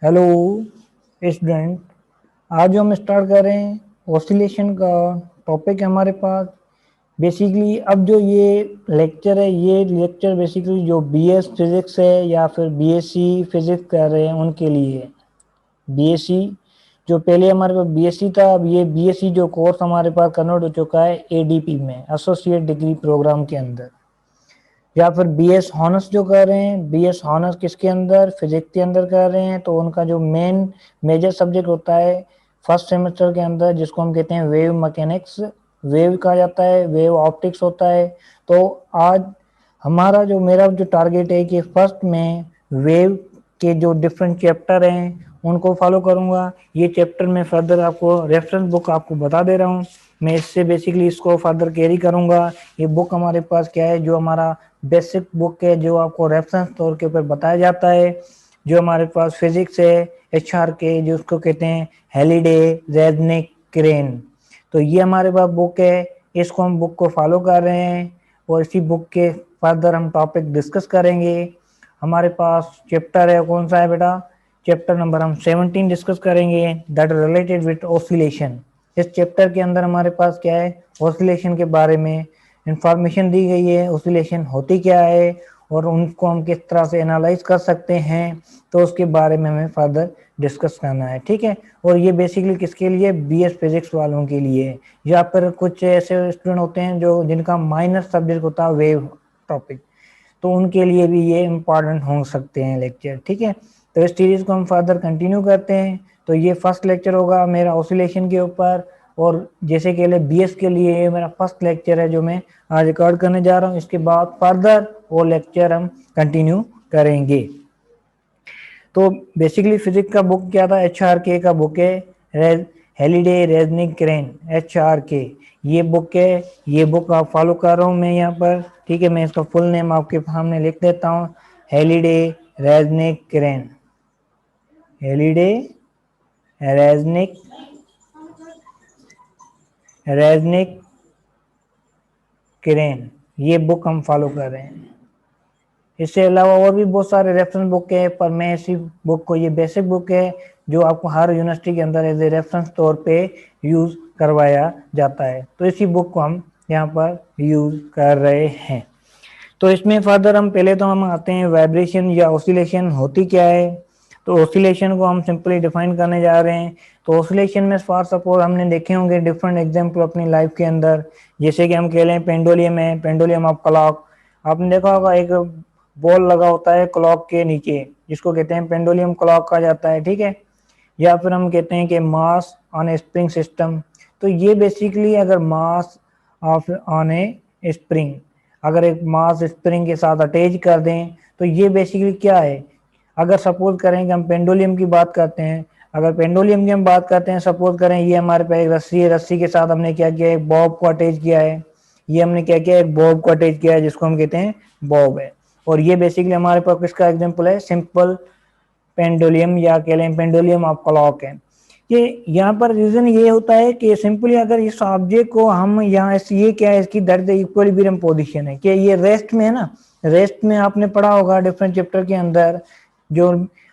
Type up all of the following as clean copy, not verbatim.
Hello student. आज जो हम स्टार्ट कर रहे हैं ऑसिलेशन का टॉपिक है हमारे पास। बेसिकली अब जो ये लेक्चर है, ये लेक्चर बेसिकली जो बीएस फिजिक्स है या फिर बीएससी फिजिक्स कर रहे हैं उनके लिए है। बीएससी जो पहले हमारे पास बीएससी था, अब ये बीएससी जो कोर्स हमारे पास कन्वर्ट हो चुका है एडीपी में, एसोसिएट डिग्री प्रोग्राम के अंदर। या फिर बीएस हॉनर्स जो कर रहे हैं, बीएस हॉनर्स किसके अंदर, फिजिक्स के अंदर कर रहे हैं, तो उनका जो मेजर सब्जेक्ट होता है फर्स्ट सेमेस्टर के अंदर, जिसको हम कहते हैं वेव मैकेनिक्स, वेव कहा जाता है, वेव ऑप्टिक्स होता है। तो आज हमारा जो मेरा जो टारगेट है कि फर्स्ट में वेव के जो डिफरेंट चैप्टर हैं उनको फॉलो करूंगा। ये चैप्टर में फर्दर आपको रेफरेंस बुक आपको बता दे रहा हूँ, मैं इससे बेसिकली इसको फर्दर कैरी करूंगा। ये बुक हमारे पास क्या है, जो हमारा बेसिक बुक है, जो आपको रेफरेंस तौर के ऊपर बताया जाता है। जो हमारे पास फिजिक्स है एचआर के, जो उसको कहते हैं हेलिडे, रेजनिक, क्रेन, तो ये हमारे पास बुक है। इसको हम बुक को फॉलो कर रहे हैं और इसी बुक के फर्दर हम टॉपिक डिस्कस करेंगे। हमारे पास चैप्टर है, कौन सा है बेटा, चैप्टर नंबर हम 17 डिस्कस करेंगे, दैट रिलेटेड विथ ऑसिलेशन। इस चैप्टर के अंदर हमारे पास क्या है, ऑसिलेशन के बारे में इंफॉर्मेशन दी गई है, ऑसिलेशन होती क्या है और उनको हम किस तरह से एनालाइज कर सकते हैं, तो उसके बारे में हमें फर्दर डिस्कस करना है, ठीक है। और ये बेसिकली किसके लिए, बीएस फिजिक्स वालों के लिए, या फिर कुछ ऐसे स्टूडेंट होते हैं जो जिनका माइनर सब्जेक्ट होता है वेव टॉपिक, तो उनके लिए भी ये इम्पॉर्टेंट हो सकते हैं लेक्चर, ठीक है। तो इस सीरीज को हम फर्दर कंटिन्यू करते हैं। तो ये फर्स्ट लेक्चर होगा मेरा ऑसिलेशन के ऊपर, और जैसे कि बीएस के लिए ये मेरा फर्स्ट लेक्चर है जो मैं आज रिकॉर्ड करने जा रहा हूँ। इसके बाद फर्दर वो लेक्चर हम कंटिन्यू करेंगे। तो बेसिकली फिजिक्स का बुक क्या था, एचआरके का बुक है, हेलिडे, रेजनिक, क्रेन, एचआरके, ये बुक है। ये बुक आप फॉलो कर रहा हूँ मैं यहाँ पर, ठीक है। मैं इसका फुल नेम आपके सामने लिख देता हूँ, Halliday, Resnick, Krane, Halliday, Resnick, Resnick, Krane, ये बुक हम फॉलो कर रहे हैं। इससे अलावा और भी बहुत सारे रेफरेंस बुक है, पर मैं इसी बुक को, ये बेसिक बुक है जो आपको हर यूनिवर्सिटी के अंदर एज ए रेफरेंस तौर पे यूज करवाया जाता है, तो इसी बुक को हम यहाँ पर यूज कर रहे हैं। तो इसमें फर्दर हम पहले तो हम आते हैं वाइब्रेशन या ऑसिलेशन होती क्या है। तो ऑसिलेशन को हम सिंपली डिफाइन करने जा रहे हैं। तो ऑसिलेशन में फॉर सपोज हमने देखे होंगे डिफरेंट एग्जांपल अपनी लाइफ के अंदर, जैसे कि हम कह लें पेंडुलियम है, पेंडुलियम ऑफ क्लॉक। आपने देखा होगा एक बॉल लगा होता है क्लॉक के नीचे, जिसको कहते हैं पेंडुलियम क्लॉक कहा जाता है, ठीक है। या फिर हम कहते हैं कि मास ऑन ए स्प्रिंग सिस्टम। तो ये बेसिकली अगर mass of on A spring, अगर एक मास स्प्रिंग के साथ अटैच कर दें, तो ये बेसिकली क्या है। अगर सपोज करें कि हम पेंडुलियम की बात करते हैं, अगर पेंडुलियम की हम बात करते हैं, सपोज करें ये हमारे पास एक रस्सी है, रस्सी के साथ हमने क्या किया, एक बॉब को अटैच किया है। ये हमने क्या किया, एक बॉब को अटैच किया है, जिसको हम कहते हैं बॉब है। और ये बेसिकली हमारे पास किसका एग्जाम्पल है, सिंपल पेंडुलियम या कह लें पेंडुलियम ऑफ क्लॉक है। ये यहाँ पर रीजन ये होता है कि सिंपली अगर इस ऑब्जेक्ट को हम यहाँ ये क्या है, इसकी दैट द इक्विलिब्रियम पोजीशन है, कि ये रेस्ट में है ना। रेस्ट में आपने पढ़ा होगा डिफरेंट चैप्टर के अंदर, जो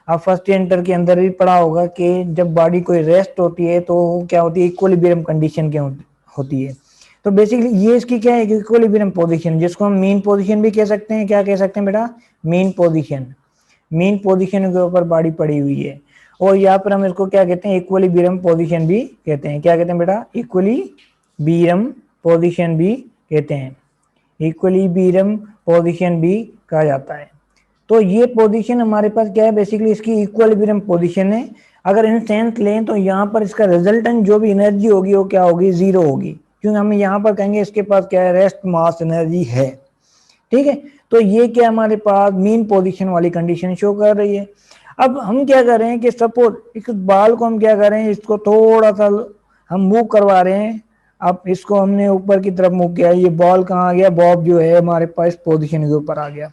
आप फर्स्ट इंटर के अंदर भी पढ़ा होगा कि जब बॉडी कोई रेस्ट होती है तो क्या होती है, इक्विलिब्रियम कंडीशन के होती है। तो बेसिकली ये इसकी क्या है, इक्विलिब्रियम पोजीशन, जिसको हम मीन पोजीशन भी कह सकते हैं। क्या कह सकते हैं बेटा, मीन पोजीशन। मीन पोजीशन के ऊपर बॉडी पड़ी हुई है। और यहाँ पर हम इसको क्या कहते हैं, इक्विलिब्रियम पोजीशन भी कहते हैं। क्या कहते हैं बेटा, इक्विलिब्रियम पोजीशन भी कहते हैं, इक्विलिब्रियम पोजीशन भी कहा जाता है। तो ये पोजीशन हमारे पास क्या है, बेसिकली इसकी इक्विलिब्रियम पोजीशन है। अगर इन सेंस लें तो यहाँ पर इसका रिजल्टेंट जो भी एनर्जी होगी वो क्या होगी, जीरो होगी, क्योंकि हम यहाँ पर कहेंगे इसके पास क्या है, रेस्ट मास एनर्जी है, ठीक है। तो ये क्या हमारे पास मीन पोजीशन वाली कंडीशन शो कर रही है। अब हम क्या कर रहे हैं कि सपोज इस बाल को हम क्या कर रहे हैं, इसको थोड़ा सा हम मूव करवा रहे हैं। अब इसको हमने ऊपर की तरफ मूव किया, ये बॉल कहाँ आ गया, बॉब जो है हमारे पास पोजीशन के ऊपर आ गया।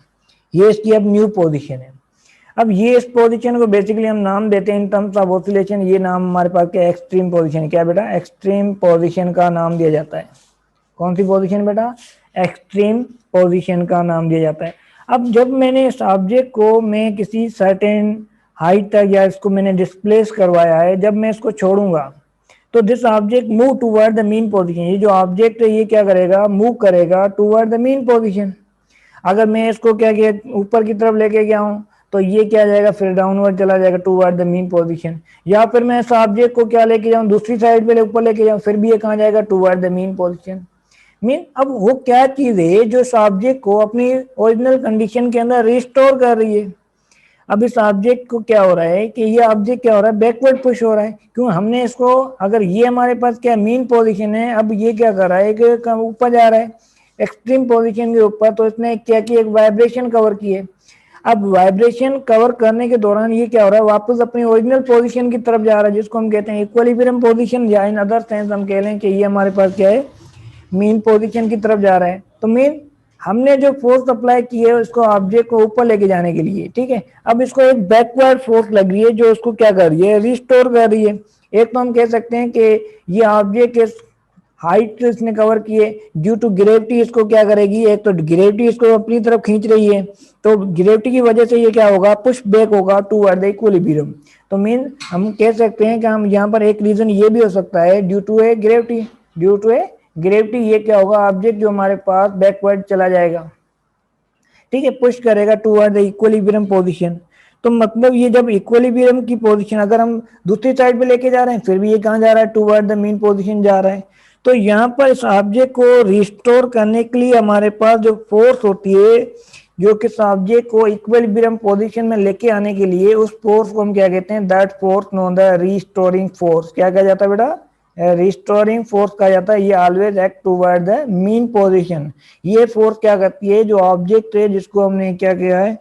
ये इसकी अब न्यू पोजीशन है। अब ये इस पोजीशन को बेसिकली हम नाम देते हैं इन टर्म्स ऑफ ऑसिलेशन, ये नाम हमारे पास क्या, एक्सट्रीम पोजीशन। क्या बेटा, एक्सट्रीम पोजीशन का नाम दिया जाता है। कौन सी पोजीशन बेटा, एक्सट्रीम पोजीशन का नाम दिया जाता है। अब जब मैंने इस ऑब्जेक्ट को मैं किसी सर्टेन हाइट तक या इसको मैंने डिस्प्लेस करवाया है, जब मैं इसको छोड़ूंगा तो this object move toward the mean position, ये जो ऑब्जेक्ट है ये क्या करेगा, मूव करेगा टूवर्ड द मीन पोजीशन। अगर मैं इसको क्या किया ऊपर की तरफ लेके गया हूं तो ये क्या जाएगा, फिर डाउनवर्ड चला जाएगा टूवर्ड द मीन पोजीशन। या फिर मैं इस ऑब्जेक्ट को क्या लेके जाऊं, दूसरी साइड पे ऊपर लेके जाऊं, फिर भी ये कहां जाएगा, toward the mean position. Mean अब वो क्या चीज है जो इस ऑब्जेक्ट को अपनी ओरिजिनल कंडीशन के अंदर रिस्टोर कर रही है। अब इस ऑब्जेक्ट को क्या हो रहा है कि ये ऑब्जेक्ट क्या हो रहा है, बैकवर्ड पुश हो रहा है, क्यों, हमने इसको, अगर ये हमारे पास क्या मीन पोजीशन है, अब ये क्या कर रहा है कि ऊपर जा रहा है एक्सट्रीम पोजीशन के ऊपर, तो इसने क्या किया, एक वाइब्रेशन कवर की है। अब वाइब्रेशन कवर करने के दौरान ये क्या हो रहा है, वापस अपनी ओरिजिनल पोजीशन की तरफ जा रहा है, जिसको हम कहते हैं इक्विलिब्रियम पोजीशन, या इन अदर सेंस हम कह लें कि ये हमारे पास क्या है, मीन पोजीशन की तरफ जा रहा है। तो मीन हमने जो फोर्स अप्लाई की है उसको ऑब्जेक्ट को ऊपर लेके जाने के लिए, ठीक है। अब इसको एक बैकवर्ड फोर्स लग रही है जो उसको क्या कर रही है, रिस्टोर कर रही है। एक तो हम कह सकते हैं कि ये ऑब्जेक्ट के हाइट इसने कवर की है, ड्यू टू ग्रेविटी इसको क्या करेगी, एक तो ग्रेविटी इसको अपनी तरफ खींच रही है, तो ग्रेविटी की वजह से ये क्या होगा, पुश बैक होगा टूवर्ड द इक्विलिब्रियम। तो मीन हम कह सकते हैं कि हम यहाँ पर एक रीजन ये भी हो सकता है due to a gravity, due to a gravity ये क्या होगा, ऑब्जेक्ट जो हमारे पास बैकवर्ड चला जाएगा, ठीक है, पुश करेगा टूवर्ड द इक्विलिब्रियम पोजीशन। तो मतलब ये जब इक्विलिब्रियम की पोजीशन अगर हम दूसरी साइड पे लेके जा रहे हैं, फिर भी ये कहां जा रहा है, टूवर्ड द मीन पोजीशन जा रहा है। तो यहाँ पर इस ऑब्जेक्ट को रिस्टोर करने के लिए हमारे पास जो फोर्स होती है, जो कि ऑब्जेक्ट को इक्विलिब्रियम पोजीशन में लेके आने के लिए, उस फोर्स को हम क्या कहते हैं, that force known the restoring force. क्या कहा जाता है बेटा, रिस्टोरिंग फोर्स कहा जाता है। ये always act toward the mean position. ये फोर्स क्या करती है, जो ऑब्जेक्ट है जिसको हमने क्या किया है,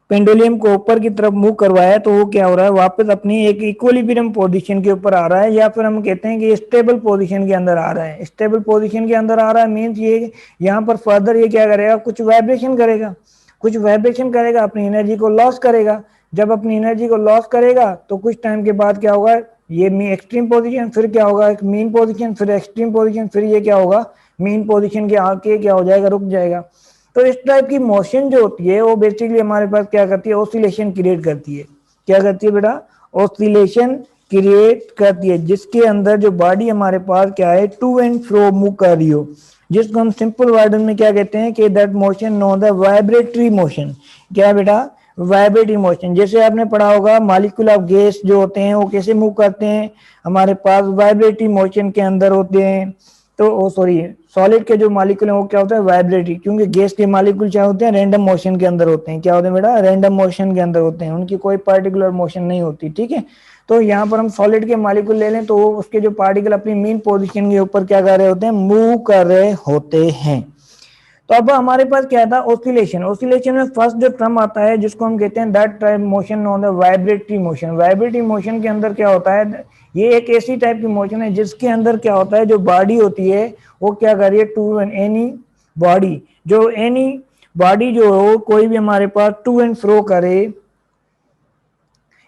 पेंडुलम को ऊपर की तरफ मूव करवाया, तो वो क्या हो रहा है, वापस अपनी एक इक्विलिब्रियम पोजीशन के ऊपर आ रहा है, या फिर हम कहते हैं कि स्टेबल पोजीशन के अंदर आ रहा है। स्टेबल पोजीशन के अंदर आ रहा है मीन्स ये यहाँ पर फर्दर ये क्या करेगा, कुछ वाइब्रेशन करेगा, कुछ वाइब्रेशन करेगा, अपनी एनर्जी को लॉस करेगा। जब अपनी एनर्जी को लॉस करेगा तो कुछ टाइम के बाद क्या होगा, ये एक्सट्रीम पोजीशन, फिर क्या होगा, एक मीन पोजीशन, फिर एक्सट्रीम पोजीशन, फिर ये क्या होगा, मीन पोजीशन के आके क्या हो जाएगा, रुक जाएगा। तो इस टाइप की मोशन जो होती है वो बेसिकली हमारे पास क्या करती है, ऑसिलेशन क्रिएट करती है। क्या करती है बेटा, ऑसिलेशन क्रिएट करती है, जिसके अंदर जो बॉडी हमारे पास क्या है, टू एंड फ्रो मूव कर रही हो, जिसको हम सिंपल वर्ड में क्या कहते हैं कि that motion know the vibratory motion. क्या बेटा, वाइब्रेटरी मोशन। जैसे आपने पढ़ा होगा मॉलिक्यूल ऑफ गैस जो होते हैं वो कैसे मूव करते हैं, हमारे पास वाइब्रेटरी मोशन के अंदर होते हैं। तो सॉरी, सॉलिड के जो मॉलिक्यूल हैं वो क्या होता है, वाइब्रेटरी, क्योंकि गैस के मॉलिक्यूल क्या होते हैं, रैंडम मोशन के अंदर होते हैं। क्या होते हैं बेटा, रैंडम मोशन के अंदर होते हैं, उनकी कोई पर्टिकुलर मोशन नहीं होती, ठीक है। तो यहाँ पर हम सॉलिड के मॉलिक्यूल ले लें तो उसके जो पार्टिकल अपनी मीन पोजीशन के ऊपर क्या कर रहे होते हैं, मूव कर रहे होते हैं। तो अब हमारे पास क्या था, ऑसिलेशन। ऑसिलेशन में फर्स्ट जो टर्म आता है जिसको हम कहते हैं that type motion on the vibratory motion. Vibratory motion के अंदर क्या होता है, ये एक ऐसी टाइप की मोशन है जिसके अंदर क्या होता है, जो बॉडी होती है वो क्या कर रही है, टू एंड एनी बॉडी, जो एनी बॉडी जो हो कोई भी हमारे पास टू एंड फ्रो करे,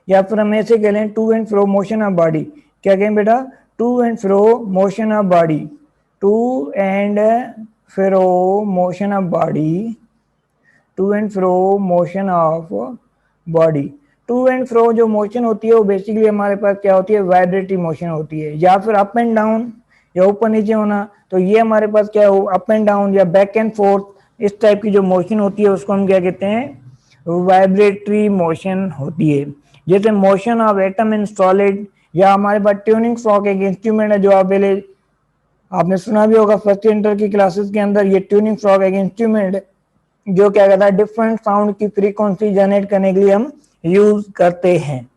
या फिर हम ऐसे कह लें to and fro motion of body. क्या कहें बेटा, to and fro motion of body, to and fro motion of body, to and fro motion of body. To and fro जो मोशन होती है वो बेसिकली हमारे पास क्या होती है, वाइब्रेटरी मोशन होती है, या फिर अप एंड डाउन या ऊपर नीचे होना। तो ये हमारे पास क्या हो, अप एंड डाउन या बैक एंड फोर्थ, इस टाइप की जो मोशन होती है उसको हम क्या कहते हैं, वाइब्रेटरी मोशन होती है। जैसे motion of atom in solid, या हमारे पास ट्यूनिंग फॉर्क एक इंस्ट्रूमेंट है जो आप पहले आपने सुना भी होगा फर्स्ट इंटर की क्लासेस के अंदर। ये ट्यूनिंग फॉर्क एक इंस्ट्रूमेंट है जो क्या कहता है, डिफरेंट साउंड की फ्रीक्वेंसी जनरेट करने के लिए हम यूज करते हैं।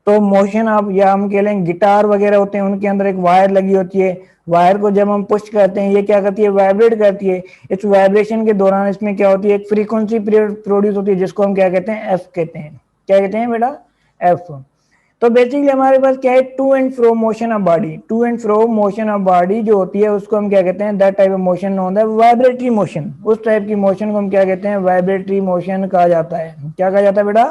तो मोशन ऑफ, या हम कह लें गिटार वगैरह होते हैं उनके अंदर एक वायर लगी होती है, वायर को जब हम पुश करते हैं ये क्या करती है, वाइब्रेट करती है। इस वाइब्रेशन के दौरान इसमें क्या होती है, एक फ्रीक्वेंसी प्रोड्यूस होती है जिसको हम क्या कहते हैं, एफ कहते हैं। क्या कहते हैं बेटा, एफ। तो बेसिकली हमारे पास क्या है, to and fro motion of body, to and fro motion of body जो होती है उसको हम क्या कहते हैं, that type of motion known है वाइब्रेटरी मोशन। उस टाइप की मोशन को हम क्या कहते हैं, वाइब्रेटरी मोशन कहा जाता है। क्या कहा जाता है बेटा,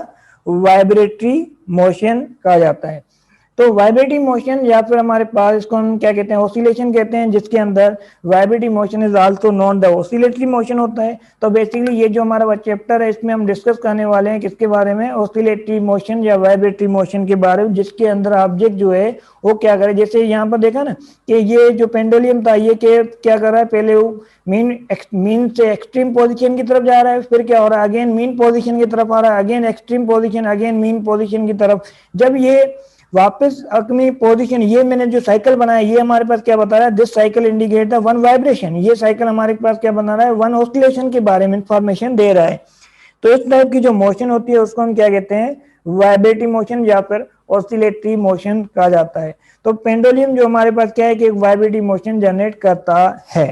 वाइब्रेटरी मोशन कहा जाता है। तो वाइब्रेटिंग मोशन या फिर हमारे पास इसको हम क्या कहते हैं, ऑसिलेशन कहते हैं, जिसके अंदर vibrating motion is also known the oscillatory motion होता है। तो बेसिकली ये जो हमारा चैप्टर है इसमें हम डिस्कस करने वाले हैं किसके बारे में, ऑसिलेटरी मोशन या वाइब्रेटरी मोशन के बारे में, जिसके अंदर ऑब्जेक्ट जो है वो क्या करे। जैसे यहाँ पर देखा ना कि ये जो पेंडुलम था ये क्या कर रहा है, पहले वो मीन से एक्सट्रीम पोजीशन की तरफ जा रहा है, फिर क्या हो रहा है, अगेन मीन पोजीशन की तरफ आ रहा है, again extreme position, again mean position की तरफ। जब ये वापस अपनी पोजीशन, ये मैंने जो साइकिल बनाया ये हमारे पास क्या बता रहा है, this cycle indicate the one vibration. ये साइकिल हमारे पास क्या बना रहा है, वन ऑसिलेशन के बारे में इंफॉर्मेशन दे रहा है। तो इस टाइप की जो मोशन होती है उसको हम क्या कहते हैं, वाइब्रेटिंग मोशन या फिर ऑसिलेटरी मोशन कहा जाता है। तो पेंडुलम जो हमारे पास क्या है कि एक वाइब्रेटिंग मोशन जनरेट करता है।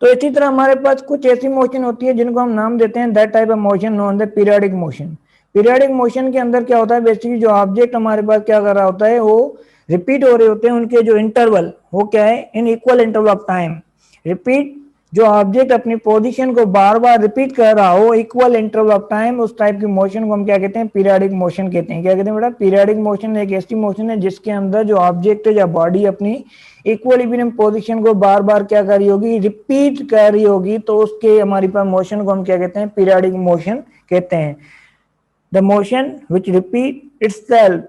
तो इसी तरह हमारे पास कुछ ऐसी मोशन होती है जिनको हम नाम देते हैं that type of motion known the periodic motion. Periodic motion के अंदर क्या होता है, बेसिकली जो ऑब्जेक्ट हमारे पास क्या कर रहा होता है वो रिपीट हो रहे होते हैं, उनके जो इंटरवल वो क्या है, in equal interval of time. Repeat, जो ऑब्जेक्ट अपनी पोजीशन को बार बार रिपीट कर रहा हो इक्वल इंटरवल ऑफ टाइम, उस टाइप की मोशन को हम क्या कहते हैं, पीरियोडिक मोशन कहते हैं। क्या कहते हैं बेटा, पीरियोडिक मोशन एक ऐसी मोशन है जिसके अंदर जो ऑब्जेक्ट या बॉडी अपनी इक्विलिब्रियम पोजीशन को बार बार क्या कर रही होगी, रिपीट कर रही होगी, तो उसके हमारी पास मोशन को हम क्या कहते हैं, पीरियोडिक मोशन कहते हैं। The motion which repeat itself,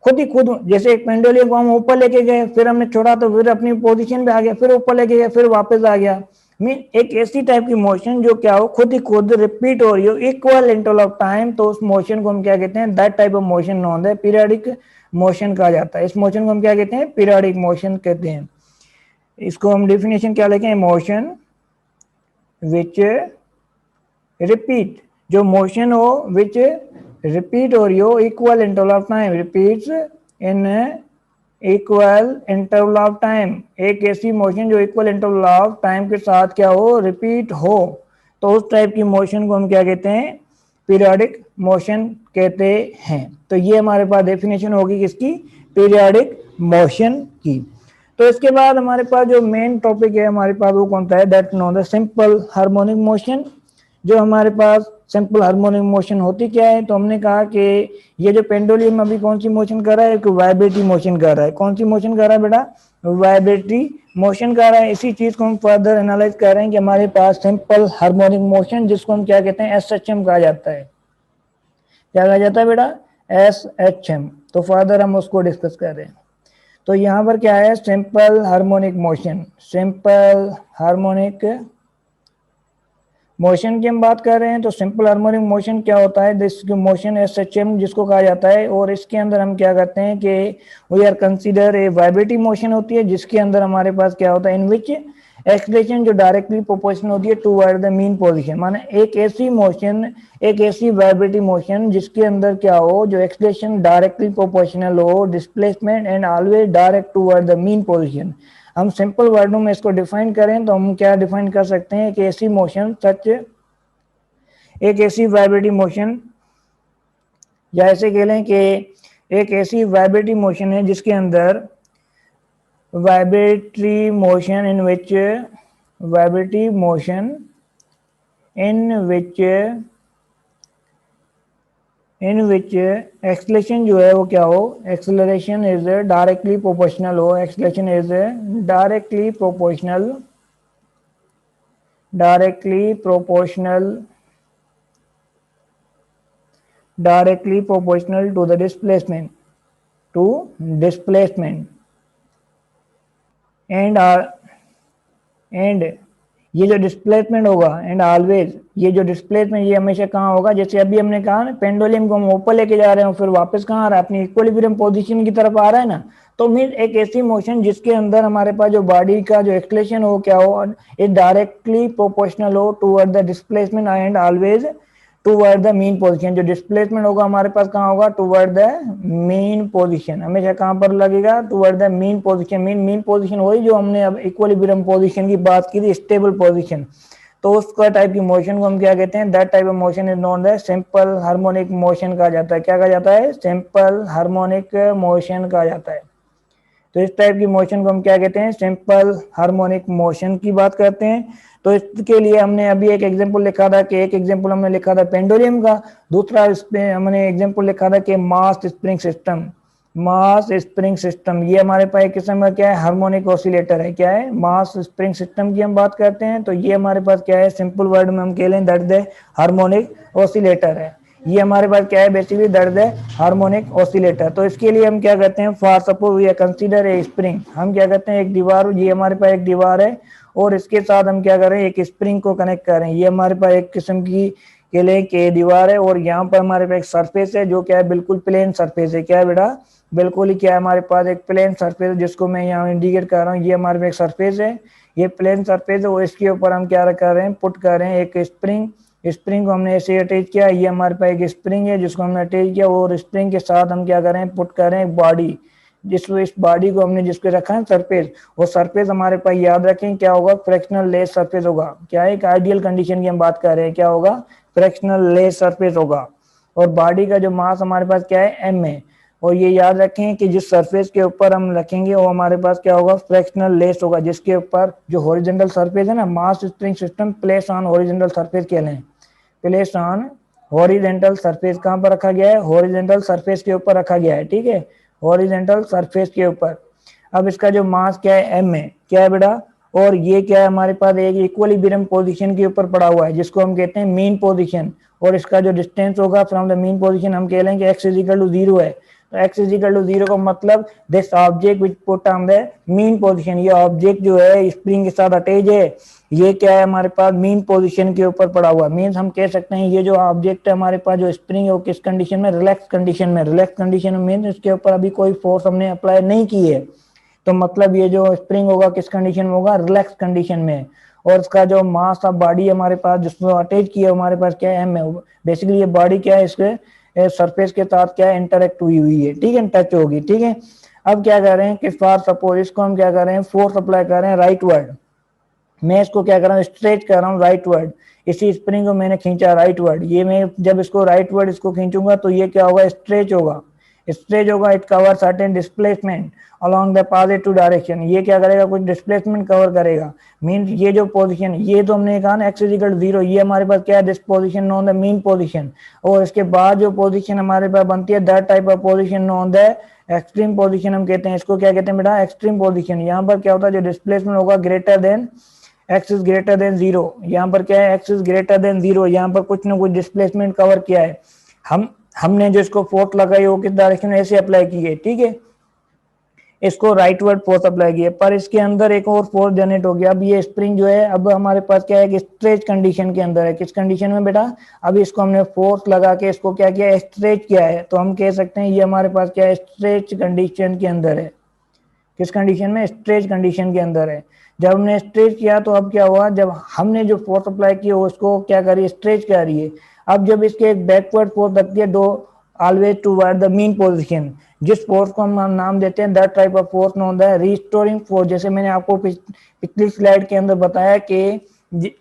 खुद ही खुद, जैसे एक पेंडुलम को हम ऊपर लेके गए, फिर हमने छोड़ा तो फिर अपनी पोजीशन पे आ गया, फिर ऊपर लेके गए, फिर वापस आ गया। मीन एक ऐसी टाइप की मोशन जो क्या हो, खुद ही खुद रिपीट हो रही हो इक्वल इंटरवल ऑफ टाइम, तो उस मोशन को हम क्या कहते हैं, that type of motion known है पीरियोडिक मोशन कहा जाता है। इस मोशन को हम क्या कहते हैं, पीरियोडिक मोशन कहते हैं। इसको हम डेफिनेशन क्या लिखें, मोशन विच रिपीट, जो मोशन हो विच रिपीट हो रही हो equal interval of time, repeats in equal interval of time. एक ऐसी मोशन जो इक्वल इंटरवल ऑफ टाइम के साथ क्या हो, रिपीट हो, तो उस टाइप की मोशन को हम क्या कहते हैं, पीरियोडिक मोशन कहते हैं। तो ये हमारे पास डेफिनेशन होगी किसकी, पीरियोडिक मोशन की। तो इसके बाद हमारे पास जो मेन टॉपिक है हमारे पास वो कौन सा है, that known the simple harmonic motion. जो हमारे पास सिंपल हार्मोनिक मोशन होती क्या है, तो हमने कहा कि ये जो पेंडुलम अभी कौन सी मोशन कर रहा है, एक वाइब्रेटरी मोशन कर रहा है। कौन सी मोशन कर रहा है बेटा, वाइब्रेटरी मोशन कर रहा है। इसी चीज को हम फर्दर एनालाइज कर रहे हैं कि हमारे पास सिंपल हार्मोनिक मोशन, जिसको हम क्या कहते हैं, एसएचएम कहा जाता है। क्या कहा जाता है बेटा, एसएचएम। तो फर्दर हम उसको डिस्कस कर रहे हैं। तो यहाँ पर क्या है, simple harmonic motion. Simple harmonic motion की हम बात कर रहे हैं। तो सिंपल हार्मोनिक मोशन क्या होता है, दिस मोशन एसएचएम जिसको कहा जाता है, और इसके अंदर हम क्या करते हैं कि we are consider a vibrating motion होती है, जिसके अंदर हमारे पास क्या होता है, इन विच एक्सलेशन जो डायरेक्टली प्रोपोर्शनल होती है टूवर्ड द मीन पोजीशन। माने एक ऐसी मोशन, एक ऐसी वाइब्रेटिंग मोशन जिसके अंदर क्या हो, जो एक्सलेशन डायरेक्टली प्रोपोर्शनल हो, displacement and always direct toward the mean position. हम सिंपल वर्डों में इसको डिफाइन करें तो हम क्या डिफाइन कर सकते हैं, एक ऐसी मोशन सच, एक ऐसी वाइब्रेटिंग मोशन, या ऐसे कह लें कि एक ऐसी वाइब्रेटिंग मोशन है जिसके अंदर vibratory motion in which, vibratory motion in which acceleration जो है वो क्या हो, एक्सलरेशन इज डायरेक्टली प्रोपोर्शनल हो, acceleration is directly proportional, directly proportional, directly proportional to the displacement, to displacement and ये जो डिस्प्लेसमेंट होगा, एंड ऑलवेज, ये जो डिस्प्लेसमेंट ये हमेशा कहाँ होगा, जैसे अभी हमने कहा ना पेंडुलम को हम ऊपर लेके जा रहे हैं फिर वापस कहाँ आ रहा है, अपनी इक्विलिब्रियम पोजीशन की तरफ आ रहा है ना। तो मीन एक ऐसी मोशन जिसके अंदर हमारे पास जो बॉडी का जो एक्सलेशन हो क्या हो, इट डायरेक्टली प्रोपोर्शनल हो toward the displacement and always toward the mean position. जो डिस्प्लेसमेंट होगा हमारे पास कहाँ होगा, टूवर्ड द मीन पोजीशन, हमेशा कहाँ पर लगेगा, toward the mean position. Mean position वही जो हमने अब इक्विलिब्रियम पोजीशन की बात की थी, स्टेबल पोजीशन। तो उसका टाइप की मोशन को हम क्या कहते हैं, that type of motion is known the simple harmonic motion कहा जाता है। क्या कहा जाता है, सिंपल हार्मोनिक मोशन कहा जाता है। तो इस टाइप की मोशन को हम क्या कहते हैं, सिंपल हार्मोनिक मोशन की बात करते हैं। तो इसके लिए हमने अभी एक एग्जांपल लिखा था कि एक एग्जांपल हमने लिखा था पेंडुलम का, दूसरा इस पे हमने एग्जांपल लिखा था कि mass spring system. Mass spring system, ये हमारे पास एक किस्म का क्या है, हार्मोनिक ऑसिलेटर है। क्या है, मास स्प्रिंग सिस्टम की हम बात करते हैं तो ये हमारे पास क्या है, सिंपल वर्ड में हम कह लें दर्द है हार्मोनिक ऑसिलेटर है। ये हमारे पास क्या है, बेसिकली दर्द है हार्मोनिक ऑसिलेटर। तो इसके लिए हम क्या करते हैं, for suppose we consider a spring, हम क्या करते हैं एक दीवार, ये हमारे पास एक दीवार है और इसके साथ हम क्या कर रहे हैं, एक स्प्रिंग को कनेक्ट कर रहे हैं। ये हमारे पास एक किस्म की केले के दीवार है और यहाँ पर हमारे पास एक सरफेस है जो क्या है, बिल्कुल प्लेन सरफेस है। क्या है बेटा, बिल्कुल ही क्या है, हमारे पास एक प्लेन सरफेस है जिसको मैं यहाँ इंडिकेट कर रहा हूँ। ये हमारे पास एक सरफेस है, ये प्लेन सरफेस है और इसके ऊपर हम क्या कर रहे हैं, पुट कर रहे हैं एक स्प्रिंग। स्प्रिंग को हमने ऐसे अटैच किया, ये हमारे पास एक स्प्रिंग है जिसको हमने अटैच किया और स्प्रिंग के साथ हम क्या कर रहे हैं, पुट कर रहे हैं एक बॉडी, जिसको इस बॉडी को हमने जिसको रखा है सरफेस। और सरफेस हमारे पास याद रखें क्या होगा, फ्रैक्शनल लेस सरफेस होगा। क्या है, एक आइडियल कंडीशन की हम बात कर रहे हैं, क्या होगा, फ्रैक्शनल लेस सरफेस होगा। और बॉडी का जो मास हमारे पास क्या है, एम है। और ये याद रखें कि जिस सरफेस के ऊपर हम रखेंगे वो हमारे पास क्या होगा, फ्रैक्शनल लेस होगा, जिसके ऊपर जो हॉरिजॉन्टल सरफेस है ना, mass spring system place on horizontal surface के लिए, प्लेस ऑन हॉरिजॉन्टल सरफेस कहां पर रखा गया है, हॉरिजॉन्टल सरफेस के ऊपर रखा गया है। ठीक है, हॉरिजॉन्टल सरफेस के ऊपर। अब इसका जो मास क्या है, एम है। क्या है बेटा, और ये क्या है, हमारे पास एक इक्विलिब्रियम पोजीशन के ऊपर पड़ा हुआ है जिसको हम कहते हैं मीन पोजीशन। और इसका जो डिस्टेंस होगा फ्रॉम द मीन पोजीशन हम कह लेंगे x इज इक्वल टू 0 है। तो x इज इक्वल टू 0 का मतलब this object which put on the mean position, ये ऑब्जेक्ट जो है स्प्रिंग के साथ अटैच है, ये क्या है, हमारे पास मीन पोजीशन के ऊपर पड़ा हुआ। मीन्स हम कह सकते हैं ये जो ऑब्जेक्ट है हमारे पास जो स्प्रिंग है वो किस कंडीशन में, रिलैक्स कंडीशन में। रिलैक्स कंडीशन में मीन्स इसके ऊपर अभी कोई फोर्स हमने अप्लाई नहीं की है, तो मतलब ये जो स्प्रिंग होगा किस कंडीशन में होगा, रिलैक्स कंडीशन में। और इसका जो मास ऑफ बॉडी हमारे पास जिसको अटैच किया हमारे पास क्या है, एम है। बेसिकली ये बॉडी क्या है, इसके सरफेस के साथ क्या है, इंटरेक्ट हुई है। ठीक है, टच होगी। ठीक है, अब क्या कर रहे हैं कि फॉर सपोज इसको हम क्या कर रहे हैं, फोर्स अप्लाई कर रहे हैं राइट वर्ड। मैं इसको क्या कर रहा हूँ, स्ट्रेच कर रहा हूँ राइट वर्ड। इसी स्प्रिंग को मैंने खींचा राइट वर्ड, ये मैं जब इसको राइट वर्ड इसको खींचूंगा तो ये क्या होगा, स्ट्रेच होगा। स्ट्रेच होगा, it cover certain displacement along the positive direction. ये क्या करेगा, कुछ डिस्प्लेसमेंट कवर करेगा। मीन ये जो पोजीशन, ये तो हमने कहा ना x इक्वल 0, ये हमारे पास क्या है, this position on the mean position. और इसके बाद जो पोजीशन हमारे पास बनती है, that type of position on the extreme position हम कहते हैं। इसको क्या कहते हैं बेटा, एक्सट्रीम पोजीशन। यहाँ पर क्या होता है, जो डिस्प्लेसमेंट होगा greater than x is greater than 0। यहाँ पर क्या है, x इज ग्रेटर देन 0, यहाँ पर कुछ ना कुछ डिस्प्लेसमेंट कवर किया है। हमने जो इसको फोर्स लगाई वो किस डायरेक्शन में ऐसे अप्लाई की है। ठीक है, इसको राइट वर्ड फोर्स अप्लाई किया, पर इसके अंदर एक और फोर्स जनरेट हो गया। अब ये स्प्रिंग जो है अब हमारे पास क्या है कि स्ट्रेच कंडीशन के अंदर है। किस कंडीशन में बेटा, अब इसको हमने फोर्स लगा के इसको क्या किया, स्ट्रेच किया है। तो हम कह सकते हैं ये हमारे पास क्या है, स्ट्रेच कंडीशन के अंदर है। किस कंडीशन में, स्ट्रेच कंडीशन के अंदर है। जब हमने स्ट्रेच किया तो अब क्या हुआ, जब हमने जो फोर्स अप्लाई की उसको क्या करिए, स्ट्रेच कर रही है। अब जब इसके एक बैकवर्ड फोर्स लगती है, though always toward the mean position, जिस फोर्स को हम नाम देते हैं that type of force known the restoring force. जैसे मैंने आपको पिछली स्लाइड के अंदर बताया कि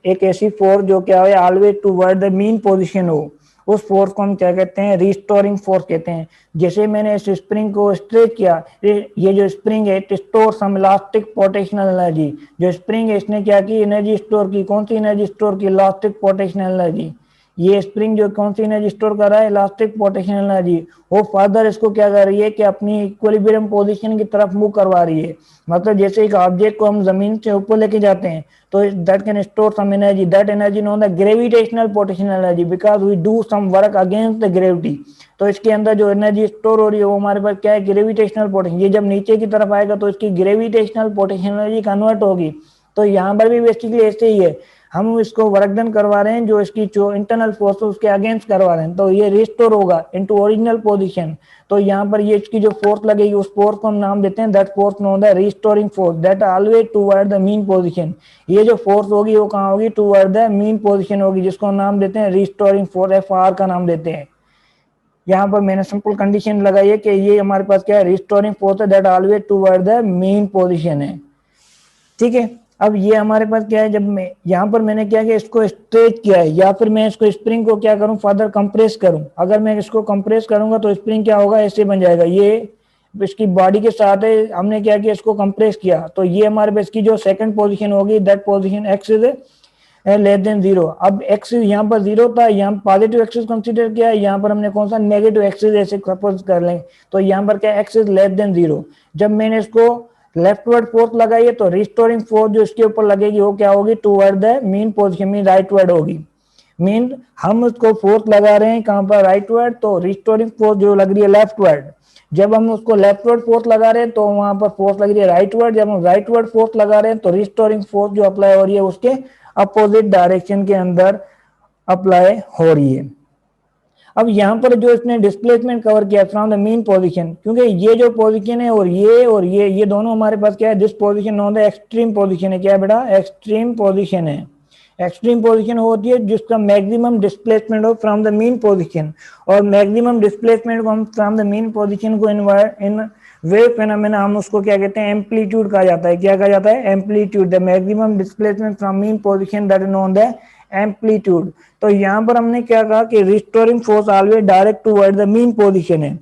एक ऐसी फोर्स जो क्या है, always toward the mean position हो, उस फोर्स को हम क्या कहते हैं, रिस्टोरिंग फोर्स कहते हैं। जैसे मैंने इस स्प्रिंग को स्ट्रेच किया, ये जो स्प्रिंग है it store some elastic potential energy. जो स्प्रिंग है इसने क्या की, एनर्जी स्टोर की। कौन सी एनर्जी स्टोर की, इलास्टिक पोटेंशियल एनर्जी। ये स्प्रिंग जो कौन सी एनर्जी स्टोर कर रहा है, इलास्टिक पोटेंशियल एनर्जी। वो फर्दर इसको क्या कर रही है कि अपनी इक्विलिब्रियम पोजीशन की तरफ मूव करवा रही है। मतलब जैसे एक ऑब्जेक्ट को हम जमीन से ऊपर लेके जाते हैं तो that can store some energy, that energy known the gravitational potential energy because we do some work against the gravity. तो इसके अंदर जो एनर्जी स्टोर हो रही है वो हमारे पास क्या है, ग्रेविटेशनल पोटेंशियल। ये जब नीचे की तरफ आएगा तो इसकी ग्रेविटेशनल पोटेंशियल एनर्जी कन्वर्ट होगी। तो यहाँ पर भी बेसिकली ऐसे ही है, हम इसको वर्क डन करवा रहे हैं, जो इसकी जो इंटरनल फोर्स है उसके अगेंस्ट करवा रहे हैं, तो ये रिस्टोर होगा इनटू ओरिजिनल पोजीशन। तो यहाँ पर ये इसकी जो फोर्स लगेगी उस फोर्स को हम नाम देते हैं that force known the restoring force that always toward the mean position. ये जो फोर्स होगी वो कहाँ होगी, टुवर्ड द मीन पोजीशन होगी, जिसको हम नाम देते हैं रिस्टोरिंग फोर्स, FR का नाम देते हैं। यहाँ पर मैंने सिंपल कंडीशन लगाई है कि ये हमारे पास क्या है, रिस्टोरिंग फोर्स है that always toward the mean position है। ठीक है, अब ये हमारे पास क्या है, जब मैं यहाँ पर मैंने क्या किया, इसको स्ट्रेच किया है, या फिर मैं इसको स्प्रिंग को क्या करूं, फर्दर कंप्रेस करूं। अगर मैं इसको कंप्रेस करूंगा तो स्प्रिंग क्या होगा, ऐसे बन जाएगा। ये इसकी बॉडी के साथ है, हमने क्या किया, इसको कंप्रेस किया, तो ये हमारे पास की जो सेकंड पोजीशन होगी that position x is less than zero. अब एक्स यहाँ पर जीरो था, यहाँ पॉजिटिव एक्सिस कंसीडर किया है, यहाँ पर हमने कौन सा नेगेटिव एक्सिस ऐसे सपोज कर लें, तो यहाँ पर क्या एक्सिस लेस देन जीरो। जब मैंने इसको लेफ्टवर्ड फोर्स लगाई है तो रिस्टोरिंग फोर्स जो इसके ऊपर लगेगी वो क्या होगी, toward the mean position, mean rightward होगी। मीन हम उसको फोर्स लगा रहे हैं कहां पर, राइटवर्ड, तो रिस्टोरिंग फोर्स जो लग रही है लेफ्टवर्ड। जब हम उसको लेफ्टवर्ड फोर्स लगा रहे हैं तो वहां पर फोर्स लग रही है राइटवर्ड। जब हम राइटवर्ड फोर्स लगा रहे हैं तो रिस्टोरिंग फोर्स जो अप्लाई हो रही है उसके अपोजिट डायरेक्शन के अंदर अप्लाई हो रही है। अब यहाँ पर जो इसने डिस्प्लेसमेंट कवर किया फ्रॉम द मीन पोजीशन, क्योंकि ये जो पोजीशन है और ये दोनों हमारे पास क्या है, this position known the extreme position है। क्या है बेटा, एक्सट्रीम पोजीशन है। एक्सट्रीम पोजीशन होती है जिसका मैक्सिमम डिस्प्लेसमेंट हो फ्रॉम द मीन पोजीशन, और मैक्सिमम डिस्प्लेसमेंट को हम फ्रॉम द मीन पोजीशन को इन वेव फेनोमेना हम उसको क्या कहते हैं, एम्पलीट्यूड कहा जाता है। क्या कहा जाता है, amplitude. The maximum displacement from mean position that is known the amplitude. तो यहां पर हमने क्या कहा कि restoring force always direct toward the mean position है।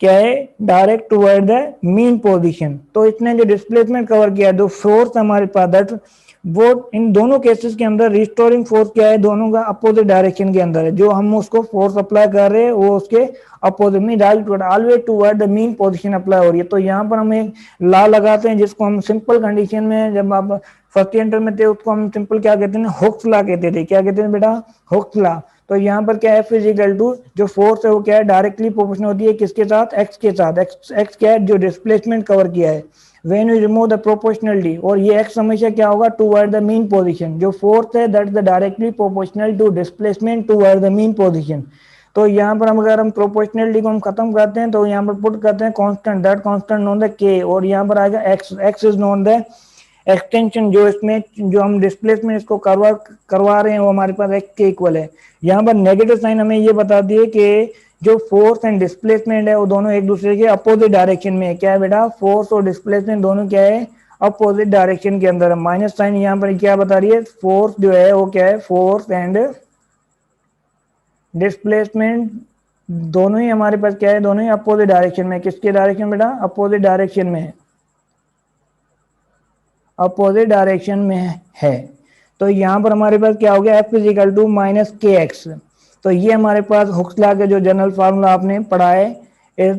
क्या है, direct toward the mean position. तो इसने जो डिस्प्लेसमेंट कवर किया, जो फोर्स हमारे पास दैट वो इन दोनों केसेस के अंदर रिस्टोरिंग फोर्स क्या है, दोनों का अपोजिट डायरेक्शन के अंदर है। जो हम उसको फोर्स अप्लाई कर रहे हैं वो उसके अपोजिट में direct always toward the mean position apply हो रही है। तो यहाँ पर हम एक लॉ लगाते हैं जिसको हम सिंपल कंडीशन में, जब आप फर्स्ट ईयर में थे उसको हम सिंपल क्या कहते हैं, हुक्स लॉ कहते थे। क्या कहते हैं बेटा, हुक्स लॉ। तो यहाँ पर क्या है, F इजिकल टू जो फोर्स है वो क्या है, डायरेक्टली प्रोपोर्शनल होती है किसके साथ, एक्स के साथ। एक्स क्या है, जो डिस्प्लेसमेंट कवर किया है। When you remove the proportionality, और ये एक्स हमेशा क्या होगा, टुवर्ड द मीन पोजीशन। जो फोर्स है that is the directly proportional to displacement toward the mean position. तो यहाँ पर हम अगर हम प्रोपोर्शनलिटी को हम खत्म करते हैं तो यहाँ पर पुट करते हैं constant, that constant known the के, और यहाँ पर आएगा x. X is known the extension, जो इसमें जो हम डिस्प्लेसमेंट इसको करवा रहे हैं वो हमारे पास एक्स के इक्वल है। यहाँ पर नेगेटिव साइन हमें ये बता दिए कि जो फोर्स एंड डिस्प्लेसमेंट है वो दोनों एक दूसरे के अपोजिट डायरेक्शन में है। क्या है बेटा, फोर्स और डिस्प्लेसमेंट दोनों क्या है, अपोजिट डायरेक्शन के अंदर है। माइनस साइन यहाँ पर क्या बता रही है, फोर्स जो है वो क्या है, फोर्स एंड डिस्प्लेसमेंट दोनों ही हमारे पास क्या है, दोनों ही अपोजिट डायरेक्शन में। किसके डायरेक्शन बेटा, अपोजिट डायरेक्शन में, अपोजिट डायरेक्शन में है। तो यहाँ पर हमारे पास क्या हो गया, F इजिकल टू माइनस के एक्स। तो ये हमारे पास हुक्स लॉ के जो जनरल फार्मूला आपने पढ़ा है इस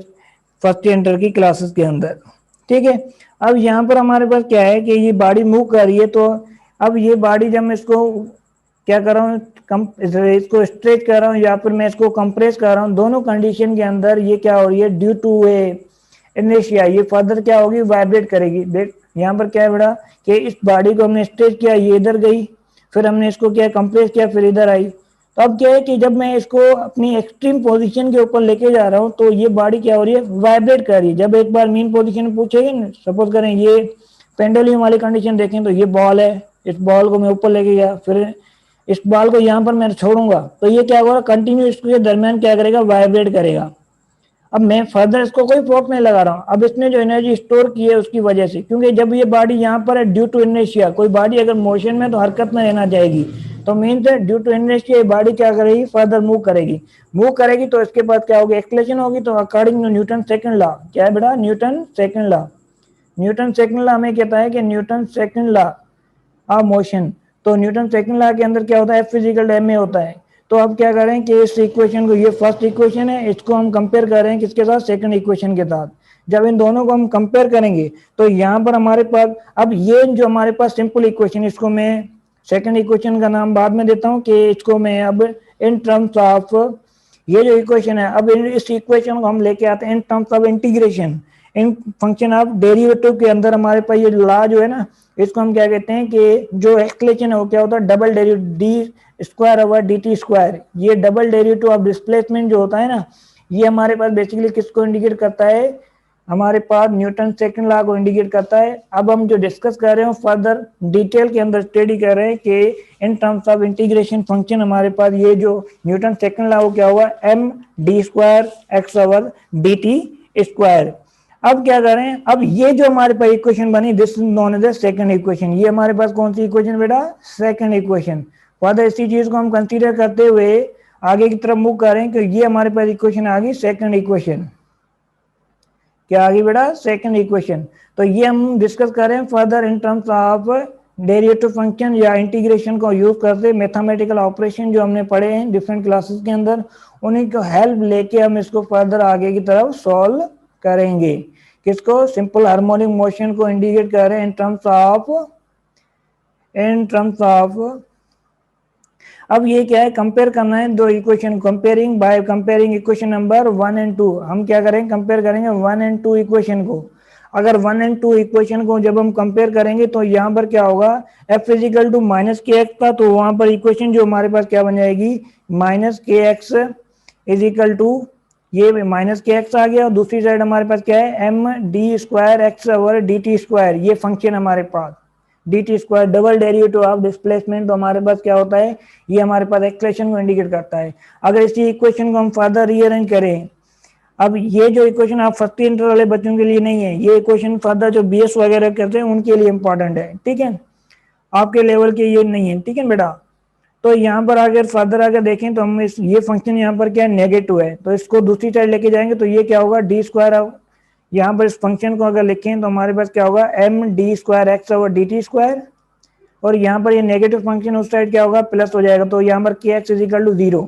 फर्स्ट इंटर की क्लासेस के अंदर, ठीक है। अब यहाँ पर हमारे पास क्या है कि ये बॉडी मूव कर रही है, तो अब ये बॉडी जब मैं इसको क्या कर रहा हूँ, इसको स्ट्रेच कर रहा हूँ या फिर मैं इसको कंप्रेस कर रहा हूँ, दोनों कंडीशन के अंदर ये क्या हो रही है, ड्यू टू ए इनर्शिया ये फर्दर क्या होगी, वाइब्रेट करेगी। देख यहाँ पर क्या है बेटा कि इस बॉडी को हमने स्ट्रेच किया, ये इधर गई, फिर हमने इसको क्या कंप्रेस किया, फिर इधर आई। तो अब क्या है कि जब मैं इसको अपनी एक्सट्रीम पोजीशन के ऊपर लेके जा रहा हूँ तो ये बॉडी क्या हो रही है, वाइब्रेट कर रही है। जब एक बार मीन पोजीशन में पूछेगी ना, सपोज करें ये पेंडुलम वाली कंडीशन देखें तो ये बॉल है, इस बॉल को मैं ऊपर लेके गया, फिर इस बॉल को यहाँ पर मैं छोड़ूंगा तो ये क्या होगा, कंटिन्यू इसके दरमियान क्या करेगा, वाइब्रेट करेगा। अब मैं फर्दर इसको कोई फोर्स नहीं लगा रहा हूँ, अब इसने जो एनर्जी स्टोर की है उसकी वजह से, क्योंकि जब ये बॉडी यहाँ पर है ड्यू टू इनर्शिया, कोई बॉडी अगर मोशन में तो हरकत में रहना चाहेगी, तो मीन्स है ड्यू टू इनर्शिया ये बॉडी क्या करेगी, फर्दर मूव करेगी तो इसके बाद क्या होगी, एक्सलेशन होगी। तो according to Newton second law, क्या है बेटा, Newton second law. Newton second law हमें कहता है कि Newton second law of motion, तो न्यूटन सेकंड लॉ के अंदर क्या होता है, एफ फिजिकल एम ए होता है। तो अब क्या करें कि इस इक्वेशन को, ये फर्स्ट इक्वेशन है, इसको हम कंपेयर कर रहे हैं किसके साथ, सेकंड इक्वेशन के साथ। जब इन दोनों को हम कंपेयर करेंगे तो यहाँ पर हमारे पास, अब ये जो हमारे पास सिंपल इक्वेशन, इसको मैं सेकंड इक्वेशन का नाम बाद में देता हूँ कि इसको मैं अब इन टर्म्स ऑफ ये जो इक्वेशन है, अब इस इक्वेशन को हम लेके आते हैं इन terms of integration, in function of derivative के अंदर। हमारे पास ये लॉ जो है ना, इसको हम क्या कहते हैं कि जो एक्सलेशन है वो क्या होता है, double derivative D square over D T square. ये डबल डेरिवेटिव ऑफ डिस्प्लेसमेंट जो होता है ना, ये हमारे पास बेसिकली किसको इंडिकेट करता है, हमारे पास न्यूटन सेकंड लॉ को इंडिकेट करता है। अब हम जो डिस्कस कर रहे हैं फर्दर डिटेल के अंदर स्टडी कर रहे हैं कि in terms of integration function हमारे पास ये जो न्यूटन सेकंड लॉ क्या हुआ, m D square x over D T square. अब क्या करें, अब ये जो हमारे पास इक्वेशन बनी, this is known as the second equation. ये हमारे पास कौन सी इक्वेशन बेटा, सेकंड इक्वेशन। फर्दर इसी चीज को हम कंसीडर करते हुए आगे की तरफ मूव करें कि ये हमारे पास इक्वेशन आ गई सेकंड इक्वेशन। क्या आ गई बेटा, सेकंड इक्वेशन। तो ये हम डिस्कस करें further in terms of derivative function या इंटीग्रेशन को यूज करते मैथमेटिकल ऑपरेशन जो हमने पढ़े हैं डिफरेंट क्लासेस के अंदर, उन्हीं को हेल्प लेके हम इसको फर्दर आगे की तरफ सॉल्व करेंगे। किसको? सिंपल हार्मोनिक मोशन को इंडिकेट कर रहे हैं इन टर्म्स ऑफ अब ये क्या है, कंपेयर करना है दो equation, comparing by comparing equation number 1 and 2। हम क्या करेंगे, कंपेयर करेंगे 1 एंड 2 इक्वेशन को। अगर 1 एंड 2 इक्वेशन को जब हम कंपेयर करेंगे तो यहाँ पर क्या होगा, f इजिकल टू माइनस के एक्स का, तो वहां पर इक्वेशन जो हमारे पास क्या बन जाएगी, माइनस के एक्स इजिकल टू, ये माइनस के एक्स आ गया, और दूसरी साइड हमारे पास क्या है, M D square x over D T square, ये फंक्शन हमारे पास D T square double derivative of displacement, तो हमारे पास क्या होता है, ये हमारे पास एक्सप्रेशन को इंडिकेट करता है। अगर इसी इक्वेशन को हम फर्दर रीअरेंज करें, अब ये जो इक्वेशन आप फर्स्ट इंटर वाले बच्चों के लिए नहीं है, ये इक्वेशन फर्दर जो बीएस वगैरह करते हैं उनके लिए इंपॉर्टेंट है, ठीक है, आपके लेवल के ये नहीं है, ठीक है बेटा। तो यहाँ पर अगर फर्दर अगर देखें तो हम ये फंक्शन यहाँ पर क्या है, नेगेटिव है, तो इसको दूसरी साइड लेके जाएंगे तो ये क्या होगा, डी स्क्वायर। यहाँ पर इस फंक्शन को अगर लिखें तो हमारे पास क्या होगा, m D square x over D T square, और यहाँ पर ये नेगेटिव फंक्शन उस साइड क्या होगा, प्लस हो जाएगा, तो यहाँ पर के एक्स इज इक्वल टू 0।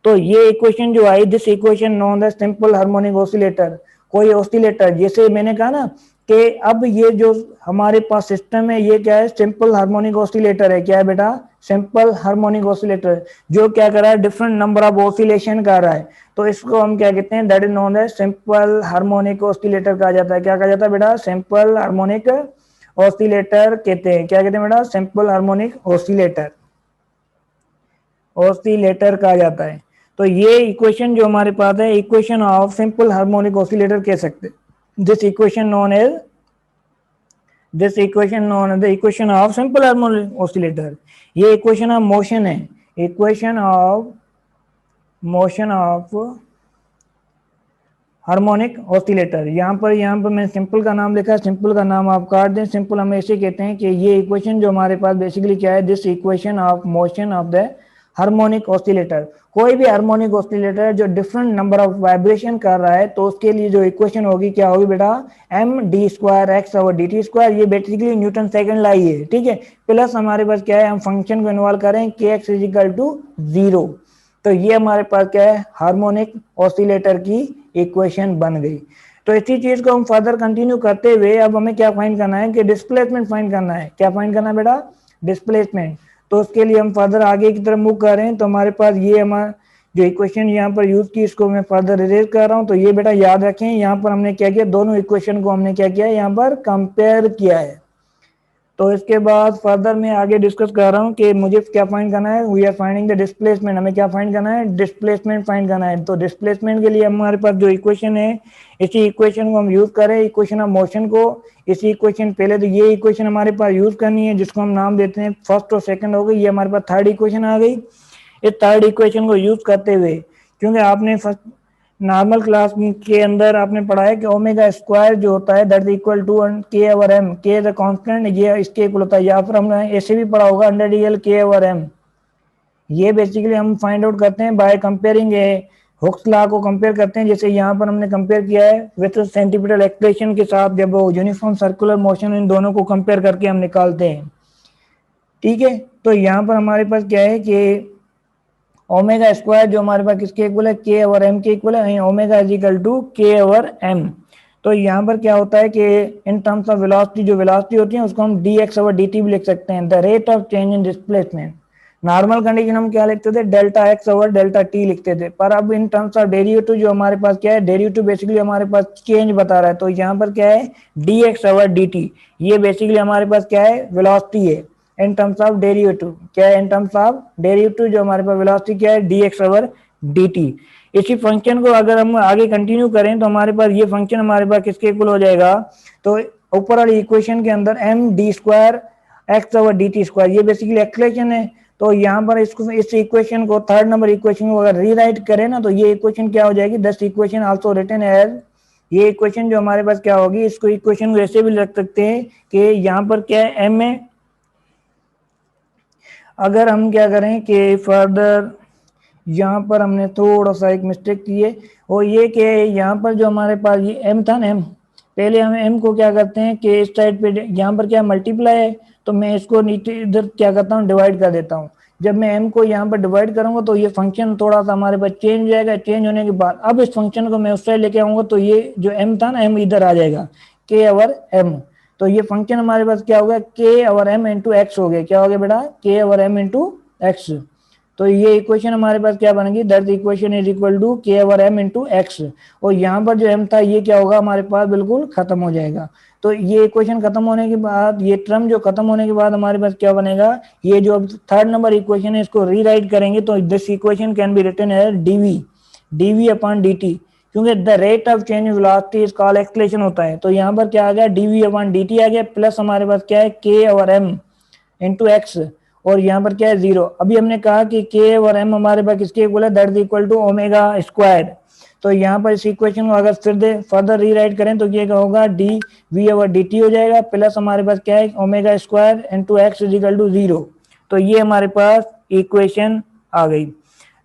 तो ये इक्वेशन जो आई, this equation known as simple harmonic oscillator, कोई ऑसिलेटर, जैसे मैंने कहा ना कि अब ये जो हमारे पास सिस्टम है ये क्या है, सिंपल हार्मोनिक ऑसिलेटर है। क्या है बेटा, सिंपल हार्मोनिक ऑसिलेटर, जो क्या कर रहा है, डिफरेंट नंबर ऑफ ऑसिलेशन कर रहा है, तो इसको हम क्या कहते हैं, that is known as simple harmonic oscillator कहा जाता है। क्या कहा जाता है बेटा, सिंपल हार्मोनिक ऑसिलेटर कहते हैं। क्या कहते हैं बेटा, सिंपल हार्मोनिक ऑसिलेटर कहा जाता है। तो ये इक्वेशन जो हमारे पास है, equation of simple harmonic oscillator कह सकते हैं। This equation known as the equation of simple harmonic oscillator. ये इक्वेशन ऑफ मोशन है, equation of motion of harmonic oscillator. यहाँ पर मैंने सिंपल का नाम लिखा है, सिंपल का नाम आप काट दें। सिंपल हम ऐसे कहते हैं कि ये इक्वेशन जो हमारे पास बेसिकली क्या है, this equation of motion of the harmonic oscillator. कोई भी हार्मोनिक ऑसिलेटर जो डिफरेंट नंबर ऑफ वाइब्रेशन कर रहा है तो उसके लिए जो इक्वेशन होगी क्या होगी बेटा, m D square x over D T square, ये बेसिकली न्यूटन सेकंड लाई है, ठीक है। प्लस हमारे पास क्या है, हम फंक्शन को इन्वॉल्व करें के एक्स इज इक्वल टू 0, तो ये हमारे पास क्या है, हार्मोनिक ऑसिलेटर की इक्वेशन बन गई। तो इसी चीज को हम फर्दर कंटिन्यू करते हुए अब हमें क्या फाइंड करना है कि डिस्प्लेसमेंट फाइंड करना है। क्या फाइंड करना है बेटा, डिस्प्लेसमेंट। तो उसके लिए हम फर्दर आगे की तरफ मूव कर रहे हैं। तो हमारे पास ये हमारा जो इक्वेशन यहाँ पर यूज की, इसको मैं फर्दर रिलेट कर रहा हूँ। तो ये बेटा याद रखें, यहाँ पर हमने क्या किया, दोनों इक्वेशन को हमने क्या किया, यहाँ पर कंपेयर किया है। तो इसके बाद फर्दर मैं आगे डिस्कस कर रहा हूँ कि मुझे क्या फाइंड करना है, we are finding the displacement. हमें क्या फाइंड करना है, डिस्प्लेसमेंट फाइंड करना है। तो डिस्प्लेसमेंट के लिए हमारे पास जो इक्वेशन है, इसी इक्वेशन को हम यूज करें, इक्वेशन ऑफ मोशन को। इसी इक्वेशन, पहले तो ये इक्वेशन हमारे पास यूज करनी है जिसको हम नाम देते हैं फर्स्ट और सेकंड हो गई, ये हमारे पास थर्ड इक्वेशन आ गई। इस थर्ड इक्वेशन को यूज करते हुए, क्योंकि आपने फर्स्ट नॉर्मल क्लास के अंदर आपने पढ़ा है कि ओमेगा स्क्वायर जो होता है दैट इज इक्वल टू के ओवर एम, के इज अ कांस्टेंट, ये इसके इक्वल होता है। या फिर हमने ऐसे भी पढ़ा होगा अंडर डी एल के ओवर एम। ये बेसिकली हम फाइंड आउट करते हैं बाय कंपेयरिंग हुक्स लॉ को कंपेयर करते हैं। जैसे यहाँ पर हमने कंपेयर किया है विथ सेंटीमीटर एक्सप्रेशन के साथ, जब वो यूनिफॉर्म सर्कुलर मोशन, इन दोनों को कंपेयर करके हम निकालते हैं, ठीक है। तो यहाँ पर हमारे पास क्या है कि ओमेगा स्क्वायर जो हमारे पास किसके इक्वल है, के ओवर एम के इक्वल है। ओमेगा इज इक्वल टू के ओवर एम। तो यहाँ पर क्या होता है कि इन टर्म्स ऑफ वेलोसिटी, जो वेलोसिटी होती है उसको हम D X over D T भी लिख सकते हैं, the rate of change in displacement. Normal condition हम क्या लिखते थे, delta x over delta T लिखते थे। पर अब इन टर्म्स ऑफ डेरिवेटिव जो हमारे पास क्या है, डेरिवेटिव बेसिकली हमारे पास चेंज बता रहा है। तो यहाँ पर क्या है, D X over D T, ये बेसिकली हमारे पास क्या है, वेलोसिटी है इन टर्म्स ऑफ डेरिवेटिव। क्या है, इन टर्म्स ऑफ डेरिवेटिव जो हमारे पास वेलोसिटी क्या है, D X over D T. इसी फंक्शन को अगर हम आगे कंटिन्यू करें तो हमारे पास ये फंक्शन हमारे पास किसके इक्वल हो जाएगा, तो ऊपर वाली इक्वेशन के अंदर m D square x over D T square, ये बेसिकली एक्सप्रेशन है। तो यहाँ पर इसको, इस इक्वेशन को, थर्ड नंबर इक्वेशन को अगर रीराइट करें ना, तो ये इक्वेशन क्या हो जाएगी, दस इक्वेशन आल्सो रिटन एज, ये इक्वेशन जो हमारे पास क्या होगी, इसको इक्वेशन को ऐसे भी रख सकते हैं कि यहाँ पर क्या है, एम है। अगर हम क्या करें कि फर्दर यहाँ पर हमने थोड़ा सा एक मिस्टेक की है, और ये कि यहाँ पर जो हमारे पास ये एम था ना, एम, पहले हम m को क्या करते हैं कि इस साइड पे यहाँ पर क्या मल्टीप्लाई है तो मैं इसको नीचे इधर क्या करता हूँ डिवाइड कर देता हूँ। जब मैं m को यहाँ पर डिवाइड करूंगा तो ये फंक्शन थोड़ा सा हमारे पास चेंज हो जाएगा। चेंज होने के बाद अब इस फंक्शन को मैं उस साइड लेके आऊंगा तो ये जो m था ना m इधर आ जाएगा k ओवर m। तो ये फंक्शन हमारे पास क्या हो गया k over m into x हो गया। क्या हो गया बेटा k over m into x. तो ये इक्वेशन हमारे पास क्या बनेगी that equation is equal to k over m into x. और यहाँ पर जो m था ये क्या होगा हमारे पास बिल्कुल खत्म हो जाएगा। तो ये इक्वेशन खत्म होने के बाद ये टर्म जो खत्म होने के बाद हमारे पास क्या बनेगा ये जो थर्ड नंबर इक्वेशन है इसको रीराइट करेंगे तो this equation can be written as dv upon dt। क्योंकि the rate of change in velocity is called acceleration होता है। तो यहाँ पर क्या आ गया dv अपॉन dt आ गया प्लस हमारे पास क्या है k over m into x. और यहाँ पर क्या है 0। अभी हमने कहा कि k और m हमारे पास किसके इक्वल है that is equal to omega square. तो यहाँ पर इस इक्वेशन को अगर फिर फर्दर रीराइट करें तो ये होगा d v over D t हो जाएगा प्लस हमारे पास क्या है omega square into x is equal to 0। तो ये हमारे पास इक्वेशन आ गई।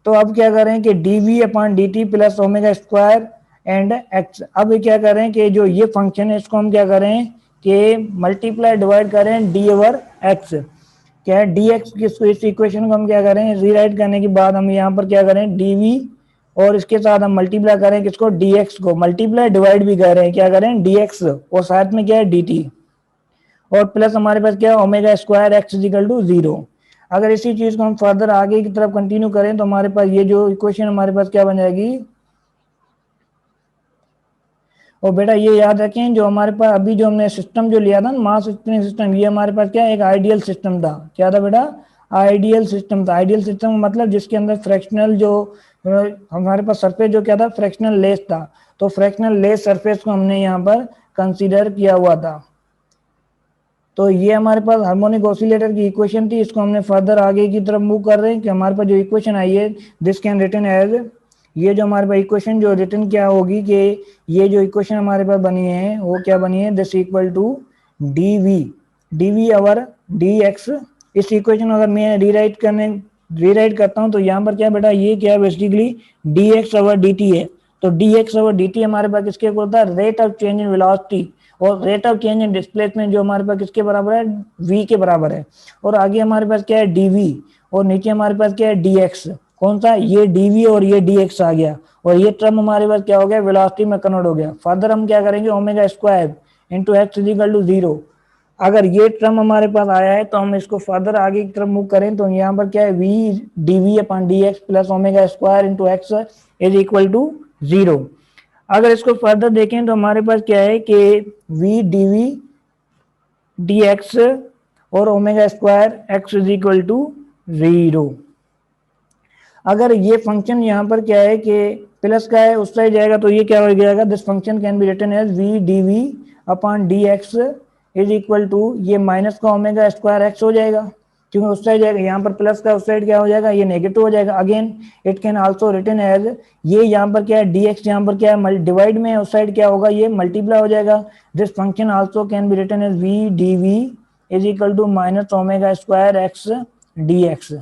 तो अब क्या करें कि d v upon d t plus omega square and x. अब क्या करें कि जो ये फंक्शन है इसको हम क्या करें कि मल्टीप्लाई डिवाइड करें डी ओवर एक्स। क्या है डी एक्स इस इक्वेशन को हम क्या करें रीराइट करने के बाद हम यहाँ पर क्या करें डी और इसके साथ हम मल्टीप्लाई करें किसको डी एक्स को। मल्टीप्लाई डिवाइड भी कर रहे हैं क्या करें डी एक्स और साथ में क्या है डी टी और प्लस हमारे पास क्या है omega square x is equal to 0। अगर इसी चीज को हम फर्दर आगे की तरफ कंटिन्यू करें तो हमारे पास ये जो इक्वेशन हमारे पास क्या बन जाएगी। और बेटा ये याद रखें जो हमारे पास अभी जो हमने सिस्टम जो लिया था ना मास स्प्रिंग सिस्टम ये हमारे पास क्या एक आइडियल सिस्टम था। क्या था बेटा आइडियल सिस्टम था। आइडियल सिस्टम मतलब जिसके अंदर फ्रैक्शनल जो हमारे पास सरफेस जो क्या था फ्रैक्शनल लेस था। तो फ्रैक्शनल लेस सरफेस को हमने यहाँ पर कंसीडर किया हुआ था। तो ये हमारे पास हार्मोनिक ऑसिलेटर की इक्वेशन थी। इसको हमने फर्दर आगे की तरफ मूव कर रहे हैं कि हमारे पास जो इक्वेशन आई है दिस कैन रिटन एज ये जो हमारे पास इक्वेशन जो रिटन क्या होगी कि ये जो इक्वेशन हमारे पास बनी है वो क्या बनी है this equal to d v over d x. इस इक्वेशन अगर मैं रीराइट करता हूँ तो यहाँ पर क्या बेटा ये क्या है basically D X over D T है। तो D X over D T हमारे पास किसके होता है rate of change in velocity और rate of change in displacement जो हमारे पास किसके बराबर है v के बराबर है। और आगे हमारे पास क्या है dv और नीचे हमारे पास क्या है dx। कौन सा ये dv और ये dx आ गया और ये टर्म हमारे पास क्या हो गया वेलोसिटी में कन्वर्ट हो गया। फर्दर हम क्या करेंगे omega square into x is equal to 0। अगर ये टर्म हमारे पास आया है तो हम इसको फर्दर आगे की तरफ मूव करें तो यहाँ पर क्या है v dv upon dx plus omega square into x is equal to 0। अगर इसको फर्दर देखें तो हमारे पास क्या है कि v dv dx और omega square x is equal to 0। अगर ये फंक्शन यहाँ पर क्या है कि प्लस का है उस साइड जाएगा तो ये क्या हो जाएगा this function can be written as v dv upon dx is equal to ये माइनस का ओमेगा स्क्वायर एक्स हो जाएगा क्योंकि उस साइड जाएगा यहाँ पर प्लस का उस साइड क्या हो जाएगा ये नेगेटिव हो जाएगा। Again it can also written as ये यहाँ पर क्या है dx यहाँ पर क्या है डिवाइड में उस साइड क्या होगा ये मल्टीप्लाई हो जाएगा। This function also can be written as v dv is equal to minus omega square x dx।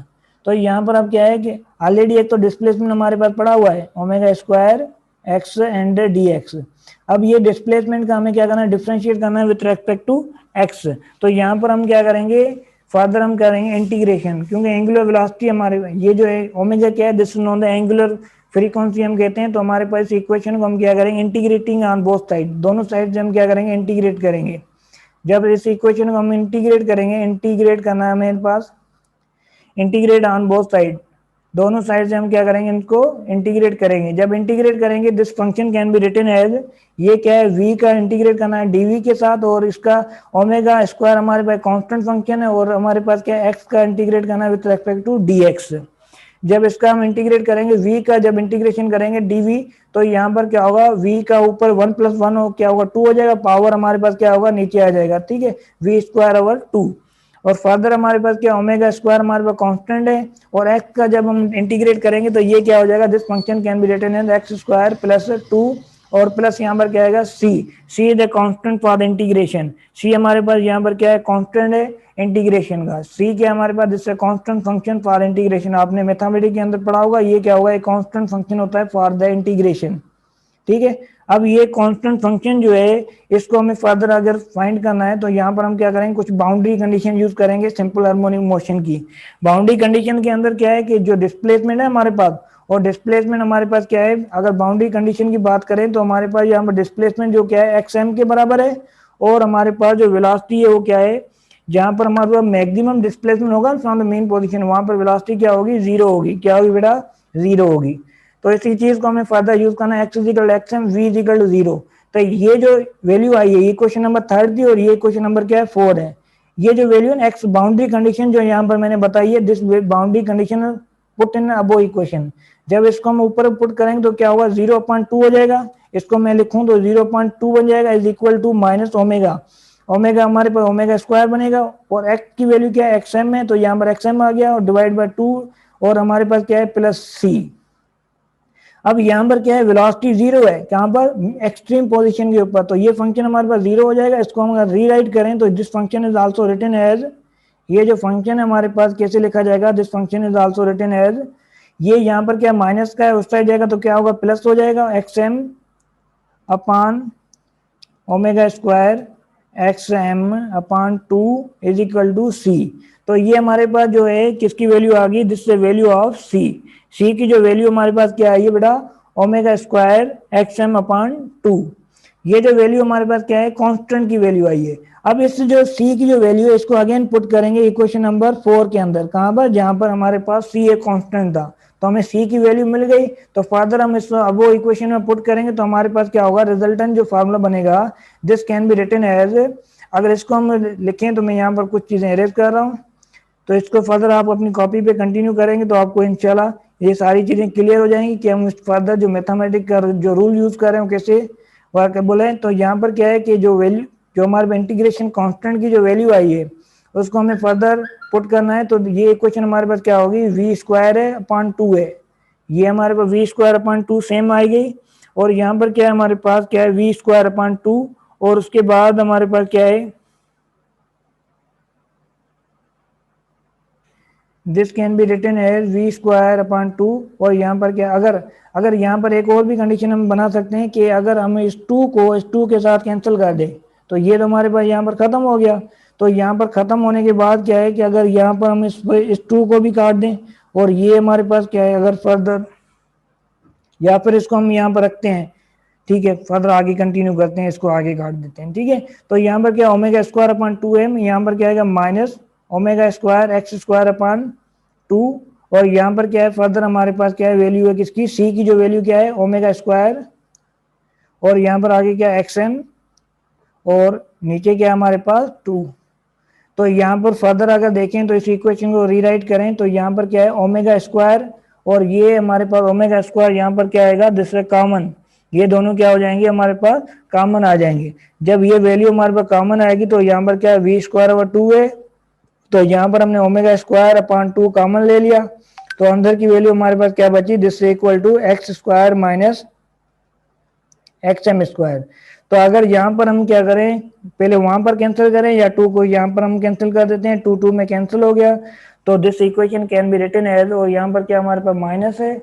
तो यहाँ पर अब क्या है कि ऑलरेडी एक तो डिस्प्लेसमेंट हमारे पास पड़ा हुआ है omega square x and dx। अब ये डिस्प्लेसमेंट का हमें क्या करना है डिफरेंशिएट करना है विथ रेस्पेक्ट टू एक्स। तो यहाँ पर हम क्या करेंगे फर्दर हम करेंगे इंटीग्रेशन क्योंकि एंगुलर वेलोसिटी हमारे ये जो है ओमेगा क्या है this known the angular frequency हम कहते हैं। तो हमारे पास इक्वेशन को हम क्या करेंगे इंटीग्रेटिंग ऑन बोथ साइड दोनों साइड से हम क्या करेंगे इंटीग्रेट करेंगे। जब इस इक्वेशन को हम इंटीग्रेट करेंगे इंटीग्रेट करना है मेरे पास इंटीग्रेट ऑन बोथ साइड दोनों साइड से हम क्या करेंगे इनको इंटीग्रेट करेंगे। जब इंटीग्रेट करेंगे this function can be written as ये क्या है v का इंटीग्रेट करना है dv के साथ और इसका ओमेगा स्क्वायर हमारे पास कांस्टेंट फंक्शन है और हमारे पास क्या है x का इंटीग्रेट करना है विद रेस्पेक्ट टू dx। जब इसका हम इंटीग्रेट करेंगे v का जब इंटीग्रेशन करेंगे dv तो यहाँ पर क्या होगा v का ऊपर 1 + 1 हो क्या होगा 2 हो जाएगा पावर हमारे पास क्या होगा नीचे आ जाएगा ठीक है v स्क्वायर ओवर 2। और फर्दर हमारे पास क्या ओमेगा स्क्वायर हमारे पास कांस्टेंट है और x का जब हम इंटीग्रेट करेंगे तो ये क्या हो जाएगा this function can be written as x square plus 2 और प्लस यहाँ पर क्या आएगा c is the constant for the integration. c हमारे पास यहाँ पर क्या है कांस्टेंट है इंटीग्रेशन का c क्या हमारे पास this constant function for integration. आपने मैथमेटिक्स के अंदर पढ़ा होगा ये क्या होगा एक कांस्टेंट फंक्शन होता है फॉर द इंटीग्रेशन ठीक है। अब ये कांस्टेंट फंक्शन जो है इसको हमें फर्दर अगर फाइंड करना है तो यहाँ पर हम क्या करेंगे, कुछ बाउंड्री कंडीशन यूज करेंगे सिंपल हार्मोनिक मोशन की। बाउंड्री कंडीशन के अंदर क्या है कि जो डिस्प्लेसमेंट है हमारे पास, और डिस्प्लेसमेंट हमारे पास क्या है, अगर बाउंड्री कंडीशन की बात करें तो हमारे पास यहाँ पर डिस्प्लेसमेंट जो क्या है एक्स एम के बराबर है, और हमारे पास जो वेलोसिटी है वो क्या है, जहां पर हमारे पास मैक्सिमम डिस्प्लेसमेंट होगा फ्रॉम द मेन पोजीशन, वहां पर वेलोसिटी क्या होगी, जीरो होगी। क्या होगी बेटा, जीरो होगी। तो इसी चीज को हमें फर्दर यूज करना है, x is equal x m v is equal to zero. तो ये जो वैल्यू आई है ये क्वेश्चन नंबर 3 थी, और ये क्वेश्चन नंबर क्या है 4 है। ये जो वैल्यू है एक्स बाउंड्री कंडीशन जो यहाँ पर मैंने बताई है, this boundary condition put in above equation, जब इसको हम ऊपर पुट करेंगे तो क्या होगा, 0.2 हो जाएगा। इसको मैं लिखूं तो 0.2 बन जाएगा, is equal to minus omega. Omega हमारे पास ओमेगा स्क्वायर बनेगा, और एक्स की वैल्यू क्या है, एक्स एम है, तो यहाँ पर एक्स एम आ गया, और डिवाइड बाय 2, और हमारे पास क्या है प्लस सी। अब यहाँ पर क्या है, वेलोसिटी जीरो है, कहाँ पर, एक्सट्रीम पोजीशन के ऊपर, तो ये फंक्शन हमारे पास जीरो हो जाएगा। इसको हम अगर रीराइट करें तो this function is also written as, ये जो फंक्शन है हमारे पास कैसे लिखा जाएगा, this function is also written as, ये यहाँ पर क्या माइनस का है उस साइड जाएगा तो क्या होगा, प्लस हो जाएगा, X M upon omega square x M upon 2 is equal to C. तो ये हमारे पास जो है किसकी वैल्यू आ गई, दिस वैल्यू ऑफ सी। सी की जो वैल्यू हमारे पास क्या आई है बेटा, omega square x M upon 2। ये जो वैल्यू हमारे पास क्या है, कांस्टेंट की वैल्यू आई है। अब इस जो सी की जो वैल्यू है इसको अगेन पुट करेंगे इक्वेशन नंबर 4 के अंदर, कहां पर, जहां पर हमारे पास सी एक कांस्टेंट था, तो हमें सी की वैल्यू मिल गई। तो फर्दर हम इसको अब वो इक्वेशन में पुट करेंगे तो हमारे पास क्या होगा, रिजल्टेंट जो फार्मूला बनेगा, this can be written as, अगर इसको हम लिखें तो मैं यहाँ पर कुछ चीजें इरेज कर रहा हूँ, तो इसको फर्दर आप अपनी कॉपी पे कंटिन्यू करेंगे तो आपको इंशाल्लाह ये सारी चीजें क्लियर हो जाएंगी कि हम फर्दर जो मैथमेटिक का जो रूल यूज कर रहे हैं कैसे वर्क बोले। तो यहाँ पर क्या है कि जो वैल्यू, जो हमारे इंटीग्रेशन कांस्टेंट की जो वैल्यू आई है उसको हमें फर्दर पुट करना है। तो ये इक्वेशन हमारे पास क्या होगी, वी स्क्वायर है अपॉन 2 है, ये हमारे पास वी स्क्वायर अपॉन 2 सेम आई गई। और यहाँ पर क्या है हमारे पास, क्या है वी स्क्वायर अपॉन 2, और उसके बाद हमारे पास क्या है, this can be written as v square upon 2। और यहाँ पर क्या, अगर अगर यहाँ पर एक और भी कंडीशन हम बना सकते हैं कि अगर हम इस 2 को इस 2 के साथ कैंसिल कर दें तो ये तो हमारे पास यहाँ पर खत्म हो गया। तो यहाँ पर खत्म होने के बाद क्या है कि अगर यहाँ पर हम इस 2 को भी काट दें, और ये हमारे पास क्या है, अगर फर्दर या फिर इसको हम यहाँ पर रखते हैं, ठीक है, फर्दर आगे कंटिन्यू करते हैं, इसको आगे काट देते हैं, ठीक है। तो यहाँ पर क्या, ओमेगा स्क्वायर अपॉन 2m, यहाँ पर क्या आएगा minus omega square x square upon 2। और यहाँ पर क्या है, फर्दर हमारे पास क्या है, वैल्यू है किसकी, सी की जो वैल्यू क्या है ओमेगा स्क्वायर, और यहाँ पर आगे क्या एक्स एम, और नीचे क्या है हमारे पास 2। तो यहाँ पर फर्दर अगर देखें तो इस इक्वेशन को रीराइट करें तो यहाँ पर क्या है ओमेगा स्क्वायर, और ये हमारे पास ओमेगा स्क्वायर यहाँ पर क्या आएगा, दूसरे कॉमन, ये दोनों क्या हो जाएंगे हमारे पास, कॉमन आ जाएंगे। जब ये वैल्यू हमारे पास कॉमन आएगी तो यहाँ पर क्या है वी स्क्वायर ओवर 2 है, तो यहाँ पर हमने ओमेगा स्क्वायर अपॉन 2 कॉमन ले लिया, तो अंदर की वैल्यू हमारे पास क्या बची, this equal to x square minus x M square. तो अगर यहाँ पर हम क्या करें, पहले वहां पर कैंसिल करें या 2 को यहाँ पर हम कैंसिल कर देते हैं, 2 2 में कैंसिल हो गया, तो this equation can be written as, और यहाँ पर क्या हमारे पास माइनस है,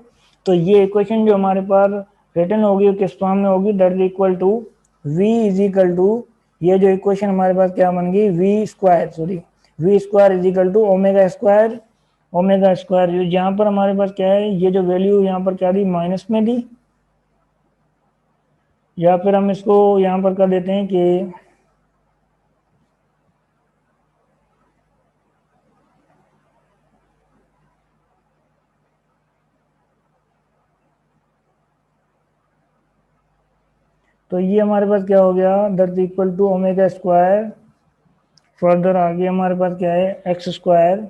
तो ये इक्वेशन जो हमारे पास रिटन होगी किस फॉर्म में होगी, that is equal to v is equal to, ये जो इक्वेशन हमारे पास क्या बन गई, v square, sorry v square is equal to omega square, omega square यहाँ पर हमारे पास क्या है, ये जो वैल्यू यहाँ पर क्या दी, माइनस में दी, या फिर हम इसको यहाँ पर कर देते हैं कि तो ये हमारे पास क्या हो गया, that equal to omega square, further आगे हमारे पास क्या है एक्स स्क्वायर,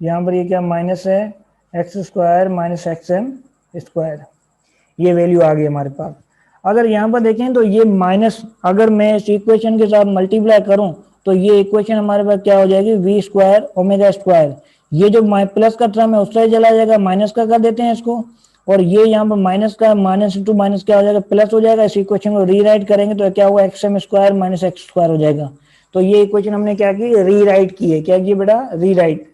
यहाँ पर ये क्या माइनस है x square minus x M square, ये वैल्यू आ गई हमारे पास। अगर यहाँ पर देखें तो ये माइनस, अगर मैं इस इक्वेशन के साथ मल्टीप्लाई करूं तो ये इक्वेशन हमारे पास क्या हो जाएगी, वी स्क्वायर ओमेगा स्क्वायर, ये जो प्लस का टर्म है उससे चला जाएगा, माइनस का कर देते हैं इसको, और ये यहाँ पर माइनस का माइनस इंटू माइनस क्या हो जाएगा, प्लस हो जाएगा। इस इक्वेशन को रीराइट करेंगे तो क्या होगा, x M square minus x square हो जाएगा। तो ये इक्वेशन हमने क्या की, रीराइट की है, क्या की बेटा, रीराइट।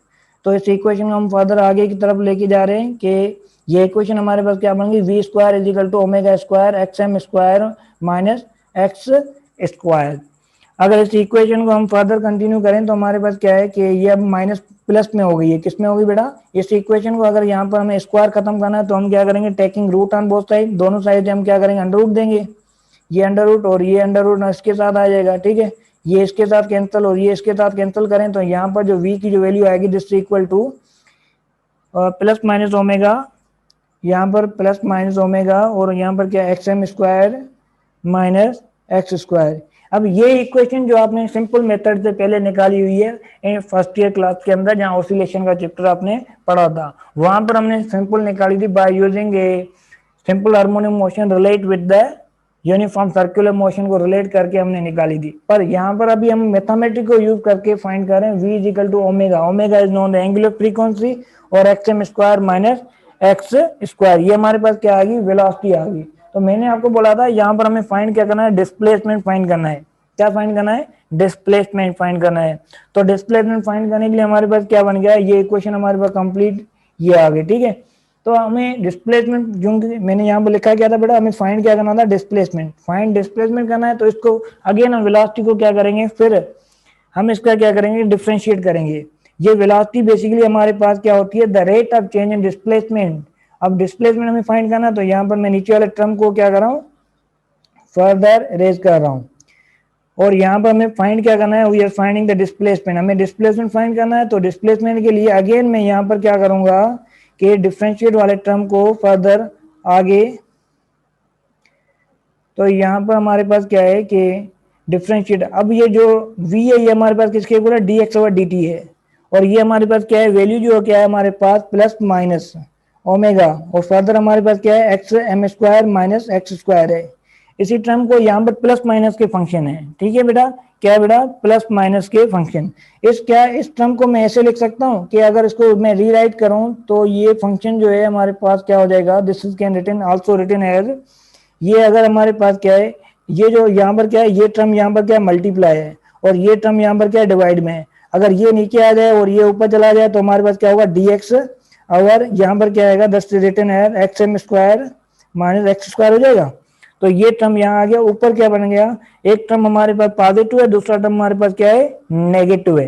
तो इस इक्वेशन को हम फर्दर आगे की तरफ लेके जा रहे हैं कि ये इक्वेशन हमारे पास क्या बन गई, v square is equal to omega square x M square minus x square. अगर इस इक्वेशन को हम फर्दर कंटिन्यू करें तो हमारे पास क्या है कि ये अब माइनस प्लस में हो गई है, किस में होगी बेटा, इस इक्वेशन को अगर यहाँ पर हमें स्क्वायर खत्म करना है तो हम क्या करेंगे, taking root on both side, दोनों साइड हम क्या करेंगे, अंडर रूट देंगे, ये अंडर रूट और ये अंडर रूट इसके साथ आ जाएगा, ठीक है, ये इसके साथ कैंसिल और ये इसके साथ कैंसिल करें तो यहाँ पर जो v की जो वैल्यू आएगी this equal to plus minus omega, यहाँ पर प्लस माइनस ओमेगा और यहाँ पर क्या x M square minus x square. अब ये इक्वेशन जो आपने सिंपल मेथड से पहले निकाली हुई है फर्स्ट ईयर क्लास के अंदर, जहाँ ऑसिलेशन का चैप्टर आपने पढ़ा था, वहां पर हमने सिंपल निकाली थी by using a simple harmonic motion relate with the uniform circular motion को रिलेट करके हमने निकाली थी। पर यहाँ पर अभी हम मैथमेटिक को यूज करके फाइंड कर रहे हैं v is equal to omega, omega is known the angular frequency और x M square minus x square, ये हमारे पास क्या आ गई, वेलोसिटी आ गई। तो मैंने आपको बोला था यहाँ पर हमें फाइंड क्या करना है, डिस्प्लेसमेंट फाइंड करना है। क्या फाइंड करना है, डिस्प्लेसमेंट फाइंड करना है। तो डिस्प्लेसमेंट फाइंड करने के लिए हमारे पास क्या बन गया, ये इक्वेशन हमारे पास कंप्लीट ये आ गई, ठीक है। तो हमें डिस्प्लेसमेंट जो मैंने यहाँ पर लिखा क्या था बेटा, हमें फाइंड क्या करना था, डिस्प्लेसमेंट, फाइंड डिस्प्लेसमेंट करना है। तो इसको अगेन हम वेलोसिटी को क्या करेंगे, फिर हम इसका क्या करेंगे, डिफरेंशिएट करेंगे। ये वेलोसिटी बेसिकली हमारे पास क्या होती है, the rate of change in displacement. अब डिस्प्लेसमेंट हमें फाइंड करना, तो यहाँ पर मैं नीचे वाले टर्म को क्या कर रहा हूँ, फर्दर रेज कर रहा हूँ और यहाँ पर हमें फाइंड क्या करना है, we are finding the displacement, हमें डिस्प्लेसमेंट फाइंड करना है। तो डिस्प्लेसमेंट के लिए अगेन मैं यहाँ पर क्या करूंगा कि डिफरेंशिएट वाले टर्म को फर्दर आगे, तो यहाँ पर हमारे पास क्या है कि डिफरेंशिएट, अब ये जो v है ये हमारे पास किसके इक्वल है, dx ओवर dt है, और ये हमारे पास क्या है, वैल्यू जो क्या है हमारे पास प्लस माइनस ओमेगा, और फर्दर हमारे पास क्या है, x M square minus x square है। इसी टर्म को यहाँ पर प्लस माइनस के फंक्शन है, ठीक है बेटा, क्या है बेटा, प्लस माइनस के फंक्शन। इस टर्म को मैं ऐसे लिख सकता हूँ कि अगर इसको मैं रीराइट करूँ तो ये फंक्शन जो है हमारे पास क्या हो जाएगा, this is can written also written as, ये अगर हमारे पास क्या है, ये जो यहाँ पर क्या है, ये टर्म यहाँ पर क्या है मल्टीप्लाई है और ये टर्म यहाँ पर क्या है डिवाइड में है। अगर ये नीचे आ जाए और ये ऊपर चला जाए तो हमारे पास क्या होगा, dx, और यहाँ पर क्या आएगा, दस रिटर्न है x M square minus x square हो जाएगा। तो ये टर्म यहाँ आ गया, ऊपर क्या बन गया, एक टर्म हमारे पास पॉजिटिव है, दूसरा टर्म हमारे पास क्या है, नेगेटिव है।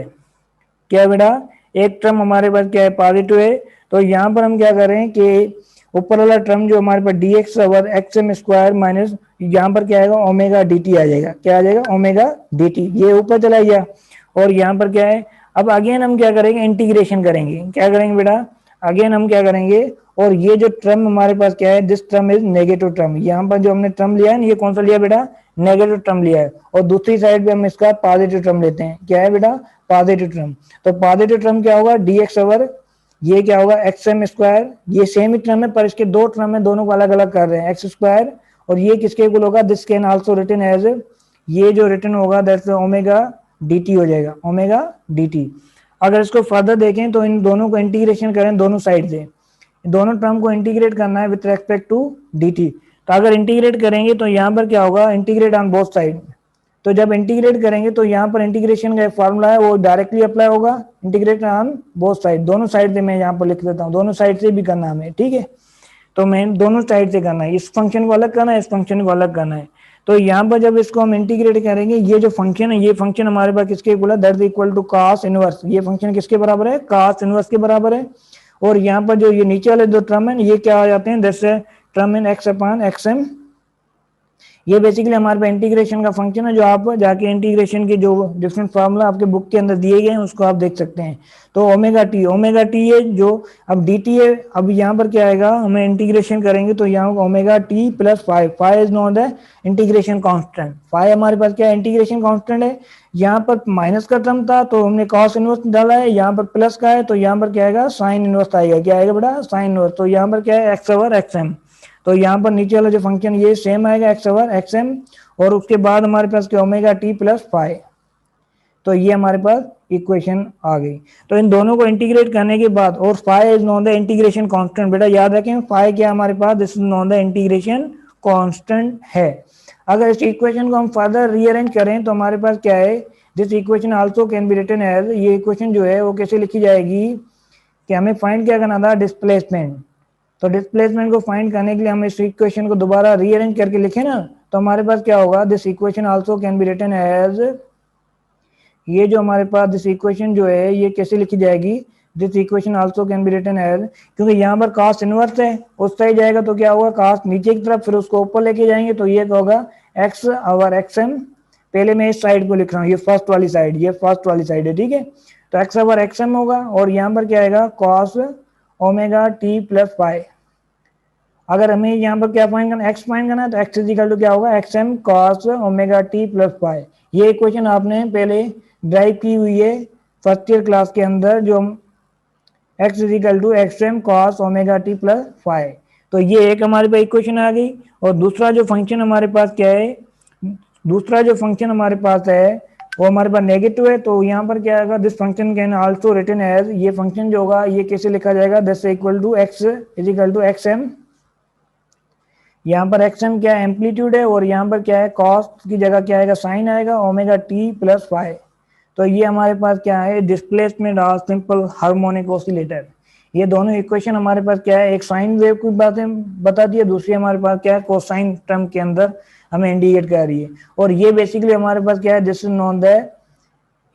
क्या है बेटा, एक टर्म हमारे पास क्या है, पॉजिटिव है। तो यहाँ पर हम क्या करें कि ऊपर वाला टर्म जो हमारे पास dx over x M square minus यहाँ पर क्या आएगा, ओमेगा dt आ जाएगा, क्या आ जाएगा, ओमेगा dt, ये ऊपर चला गया। और यहाँ पर क्या है, अब अगेन हम क्या करेंगे, इंटीग्रेशन करेंगे, क्या करेंगे बेटा, अगेन हम क्या करेंगे, और ये जो टर्म हमारे पास क्या है, this term is negative term, यहाँ पर जो हमने टर्म लिया है ना, ये कौन सा लिया बेटा, नेगेटिव टर्म लिया है, और दूसरी साइड पे हम इसका पॉजिटिव टर्म लेते हैं, क्या है बेटा, पॉजिटिव टर्म। तो पॉजिटिव टर्म क्या होगा, dx ओवर ये क्या होगा, एक्स एम स्क्वायर, ये सेम ही टर्म है पर इसके दो टर्म है, दोनों को अलग अलग कर रहे हैं, एक्स स्क्वायर, और ये किसके इक्वल होगा, this can also written as, ये जो रिटन होगा दैट्स ओमेगा dt हो जाएगा, ओमेगा dt। अगर इसको फर्दर देखें तो इन दोनों को इंटीग्रेशन करें, दोनों साइड से दोनों टर्म को इंटीग्रेट करना है विथ रेस्पेक्ट टू dt। तो अगर इंटीग्रेट करेंगे तो यहाँ पर क्या होगा, इंटीग्रेट ऑन बोथ साइड। तो जब इंटीग्रेट करेंगे तो यहाँ पर इंटीग्रेशन का फॉर्मूला है वो डायरेक्टली अप्लाई होगा, इंटीग्रेट ऑन बोथ साइड, दोनों साइड से मैं यहाँ पर लिख देता हूँ, दोनों साइड से भी करना हमें, ठीक है। तो मैं दोनों साइड से करना है, इस फंक्शन को अलग करना है, इस फंक्शन को अलग करना है। तो यहाँ पर जब इसको हम इंटीग्रेट करेंगे, ये जो फंक्शन है, ये फंक्शन हमारे पास किसके इक्वल है, that is equal to cos inverse, ये फंक्शन किसके बराबर है, cos इनवर्स के बराबर है। और यहाँ पर जो ये नीचे वाले दो टर्म है ये क्या आ जाते हैं, जैसे term in x upon x m, ये बेसिकली हमारे पास इंटीग्रेशन का फंक्शन है, जो आप जाके इंटीग्रेशन के जो डिफरेंट फार्मूला आपके बुक के अंदर दिए गए हैं उसको आप देख सकते हैं। तो ओमेगा टी है जो, अब डी टी है, अब यहाँ पर क्या आएगा, हमें इंटीग्रेशन करेंगे तो यहाँ omega T plus five is not the integration constant, five हमारे पास क्या है, इंटीग्रेशन कांस्टेंट है। यहाँ पर माइनस का टर्म था तो हमने कॉस इनवर्स डाला है, यहाँ पर प्लस का है तो यहाँ पर क्या आएगा, साइन इनवर्स आएगा, क्या आएगा बेटा, साइन इनवर्स। तो यहाँ पर क्या है, एक्स ओवर एक्स एम, तो यहाँ पर नीचे वाला जो फंक्शन ये सेम आएगा, एक्स ओवर एक्स एम, और उसके बाद हमारे पास क्या, ओमेगा टी प्लस फाइव। तो ये हमारे पास इक्वेशन आ गई। तो इन दोनों को इंटीग्रेट करने के बाद, और five is known the integration constant, बेटा याद रखें फाइव क्या हमारे पास, this is known the integration constant है। अगर इस इक्वेशन को हम फर्दर रीअरेंज करें तो हमारे पास क्या है, this equation also can be written as, ये इक्वेशन जो है वो कैसे लिखी जाएगी कि हमें फाइंड क्या करना था, डिस्प्लेसमेंट, तो डिस्प्लेसमेंट को फाइंड करने के लिए हम इस इक्वेशन को दोबारा रीअरेंज करके लिखे ना, तो हमारे पास क्या होगा, this equation also can be written as, ये जो हमारे पास दिस इक्वेशन जो है ये कैसे लिखी जाएगी, this equation also can be written as, क्योंकि यहाँ पर कास्ट इनवर्स है, उस साइड जाएगा तो क्या होगा, कास्ट नीचे की तरफ, फिर उसको ऊपर लेके जाएंगे तो ये होगा एक्स ओवर एक्स एम। पहले मैं इस साइड को लिख रहा हूँ, ये फर्स्ट वाली साइड, ये फर्स्ट वाली साइड है, ठीक है। तो एक्स ओवर एक्स एम होगा और यहाँ पर क्या आएगा, cos omega T plus five. अगर हमें यहाँ पर क्या फाइंड करना, एक्स फाइंड करना है तो एक्स इज इक्वल टू क्या होगा, x m cos omega T plus five. ये इक्वेशन आपने पहले ड्राइव की हुई है फर्स्ट ईयर क्लास के अंदर, जो x is equal to x m cos omega T plus five. तो ये एक हमारे पास इक्वेशन आ गई। और दूसरा जो फंक्शन हमारे पास क्या है, दूसरा जो फंक्शन हमारे पास है वो हमारे पास नेगेटिव है, तो यहाँ पर क्या आएगा, this function can also written as, ये फंक्शन जो होगा ये कैसे लिखा जाएगा, this equal to x is equal to x m. यहाँ पर एक्स एम क्या है, एम्पलीट्यूड है, और यहाँ पर क्या है, कॉस की जगह क्या आएगा, साइन आएगा, ओमेगा टी प्लस फाइव। तो ये हमारे पास क्या है, displacement of simple harmonic oscillator. ये दोनों इक्वेशन हमारे पास क्या है, एक साइन वेव की बातें बता दी है, दूसरी हमारे पास क्या है, कोसाइन टर्म के अंदर हमें इंडिकेट कर रही है। और ये बेसिकली हमारे पास क्या है, दिस इज नोन द,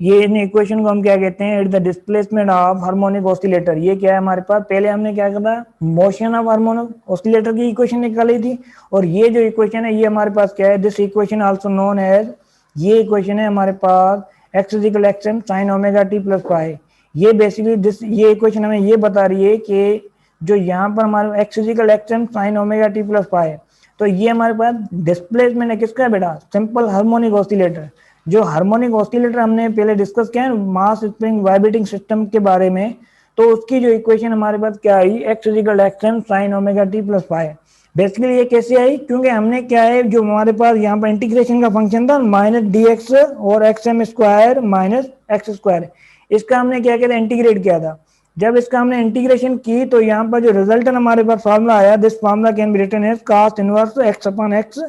ये इन इक्वेशन को हम क्या कहते हैं, it the displacement of harmonic oscillator. ये क्या है हमारे पास, पहले हमने क्या करा, मोशन ऑफ हार्मोनिक ऑसिलेटर की इक्वेशन निकाली थी, और ये जो इक्वेशन है ये हमारे पास क्या है, this equation also known as, ये इक्वेशन है हमारे पास X is equal x M sine omega T plus five. ये बेसिकली दिस, ये इक्वेशन हमें ये बता रही है कि जो यहाँ पर हमारे x is equal x M sine omega T plus five, तो ये हमारे पास डिस्प्लेसमेंट है किसका बेटा, सिंपल हार्मोनिक ऑसिलेटर। जो हार्मोनिक ऑसिलेटर हमने पहले डिस्कस किया है मास स्प्रिंग वाइब्रेटिंग सिस्टम के बारे में, तो उसकी जो इक्वेशन हमारे पास क्या आई, X is equal x M sine omega T plus five. Basically ये कैसे आई, क्योंकि हमने क्या है, जो हमारे पास यहाँ पर इंटीग्रेशन का फंक्शन था माइनस डी एक्स और x M square minus x square, इसका हमने क्या किया था, इंटीग्रेट किया था। जब इसका हमने इंटीग्रेशन की तो यहाँ पर जो रिजल्टन हमारे पास फार्मूला आया, this formula can be written as cos inverse x upon x,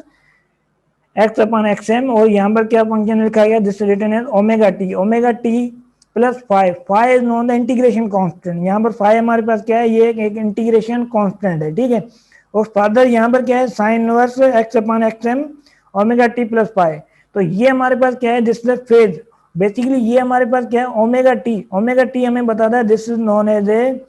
x upon x m, और यहाँ पर क्या फंक्शन लिखा गया, this written as omega T plus five. Five is known the integration constant, यहाँ पर फाइव हमारे पास क्या है, ये एक इंटीग्रेशन कांस्टेंट है, ठीक है। और फर्दर यहाँ पर क्या है, sine inverse x upon x m omega T plus five. तो ये हमारे पास क्या है, दिस इज फेज। बेसिकली ये हमारे पास क्या है, ओमेगा टी हमें बताता है, this is known as a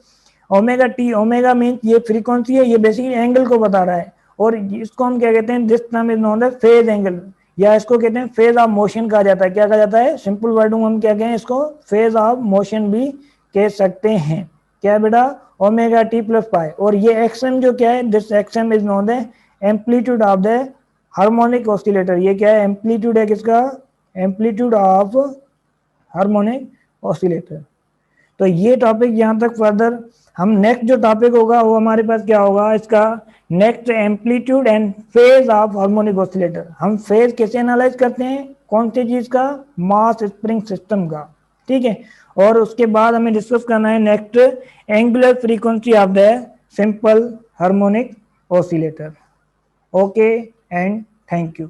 omega t. Omega mean ये फ्रीक्वेंसी है, ये बेसिकली एंगल को बता रहा है, और इसको हम क्या कहते हैं, this term is known as phase angle, या इसको कहते हैं फेज ऑफ मोशन कहा जाता है। क्या कहा जाता है, सिंपल वर्ड में हम क्या कहें, इसको फेज ऑफ मोशन भी कह सकते हैं। क्या बेटा, ओमेगा टी प्लस फाइव। और ये एक्सएम जो क्या है, this XM is known the amplitude of the harmonic oscillator. ये क्या है, एम्पलीट्यूड है किसका, एम्पलीट्यूड ऑफ हार्मोनिक ऑसिलेटर। तो ये टॉपिक यहाँ तक। फर्दर हम नेक्स्ट जो टॉपिक होगा वो हमारे पास क्या होगा, इसका next amplitude and phase of harmonic oscillator. हम फेज कैसे एनालाइज करते हैं, कौन सी चीज का, मास स्प्रिंग सिस्टम का, ठीक है। और उसके बाद हमें डिस्कस करना है next angular frequency of the simple harmonic oscillator. Okay and thank you.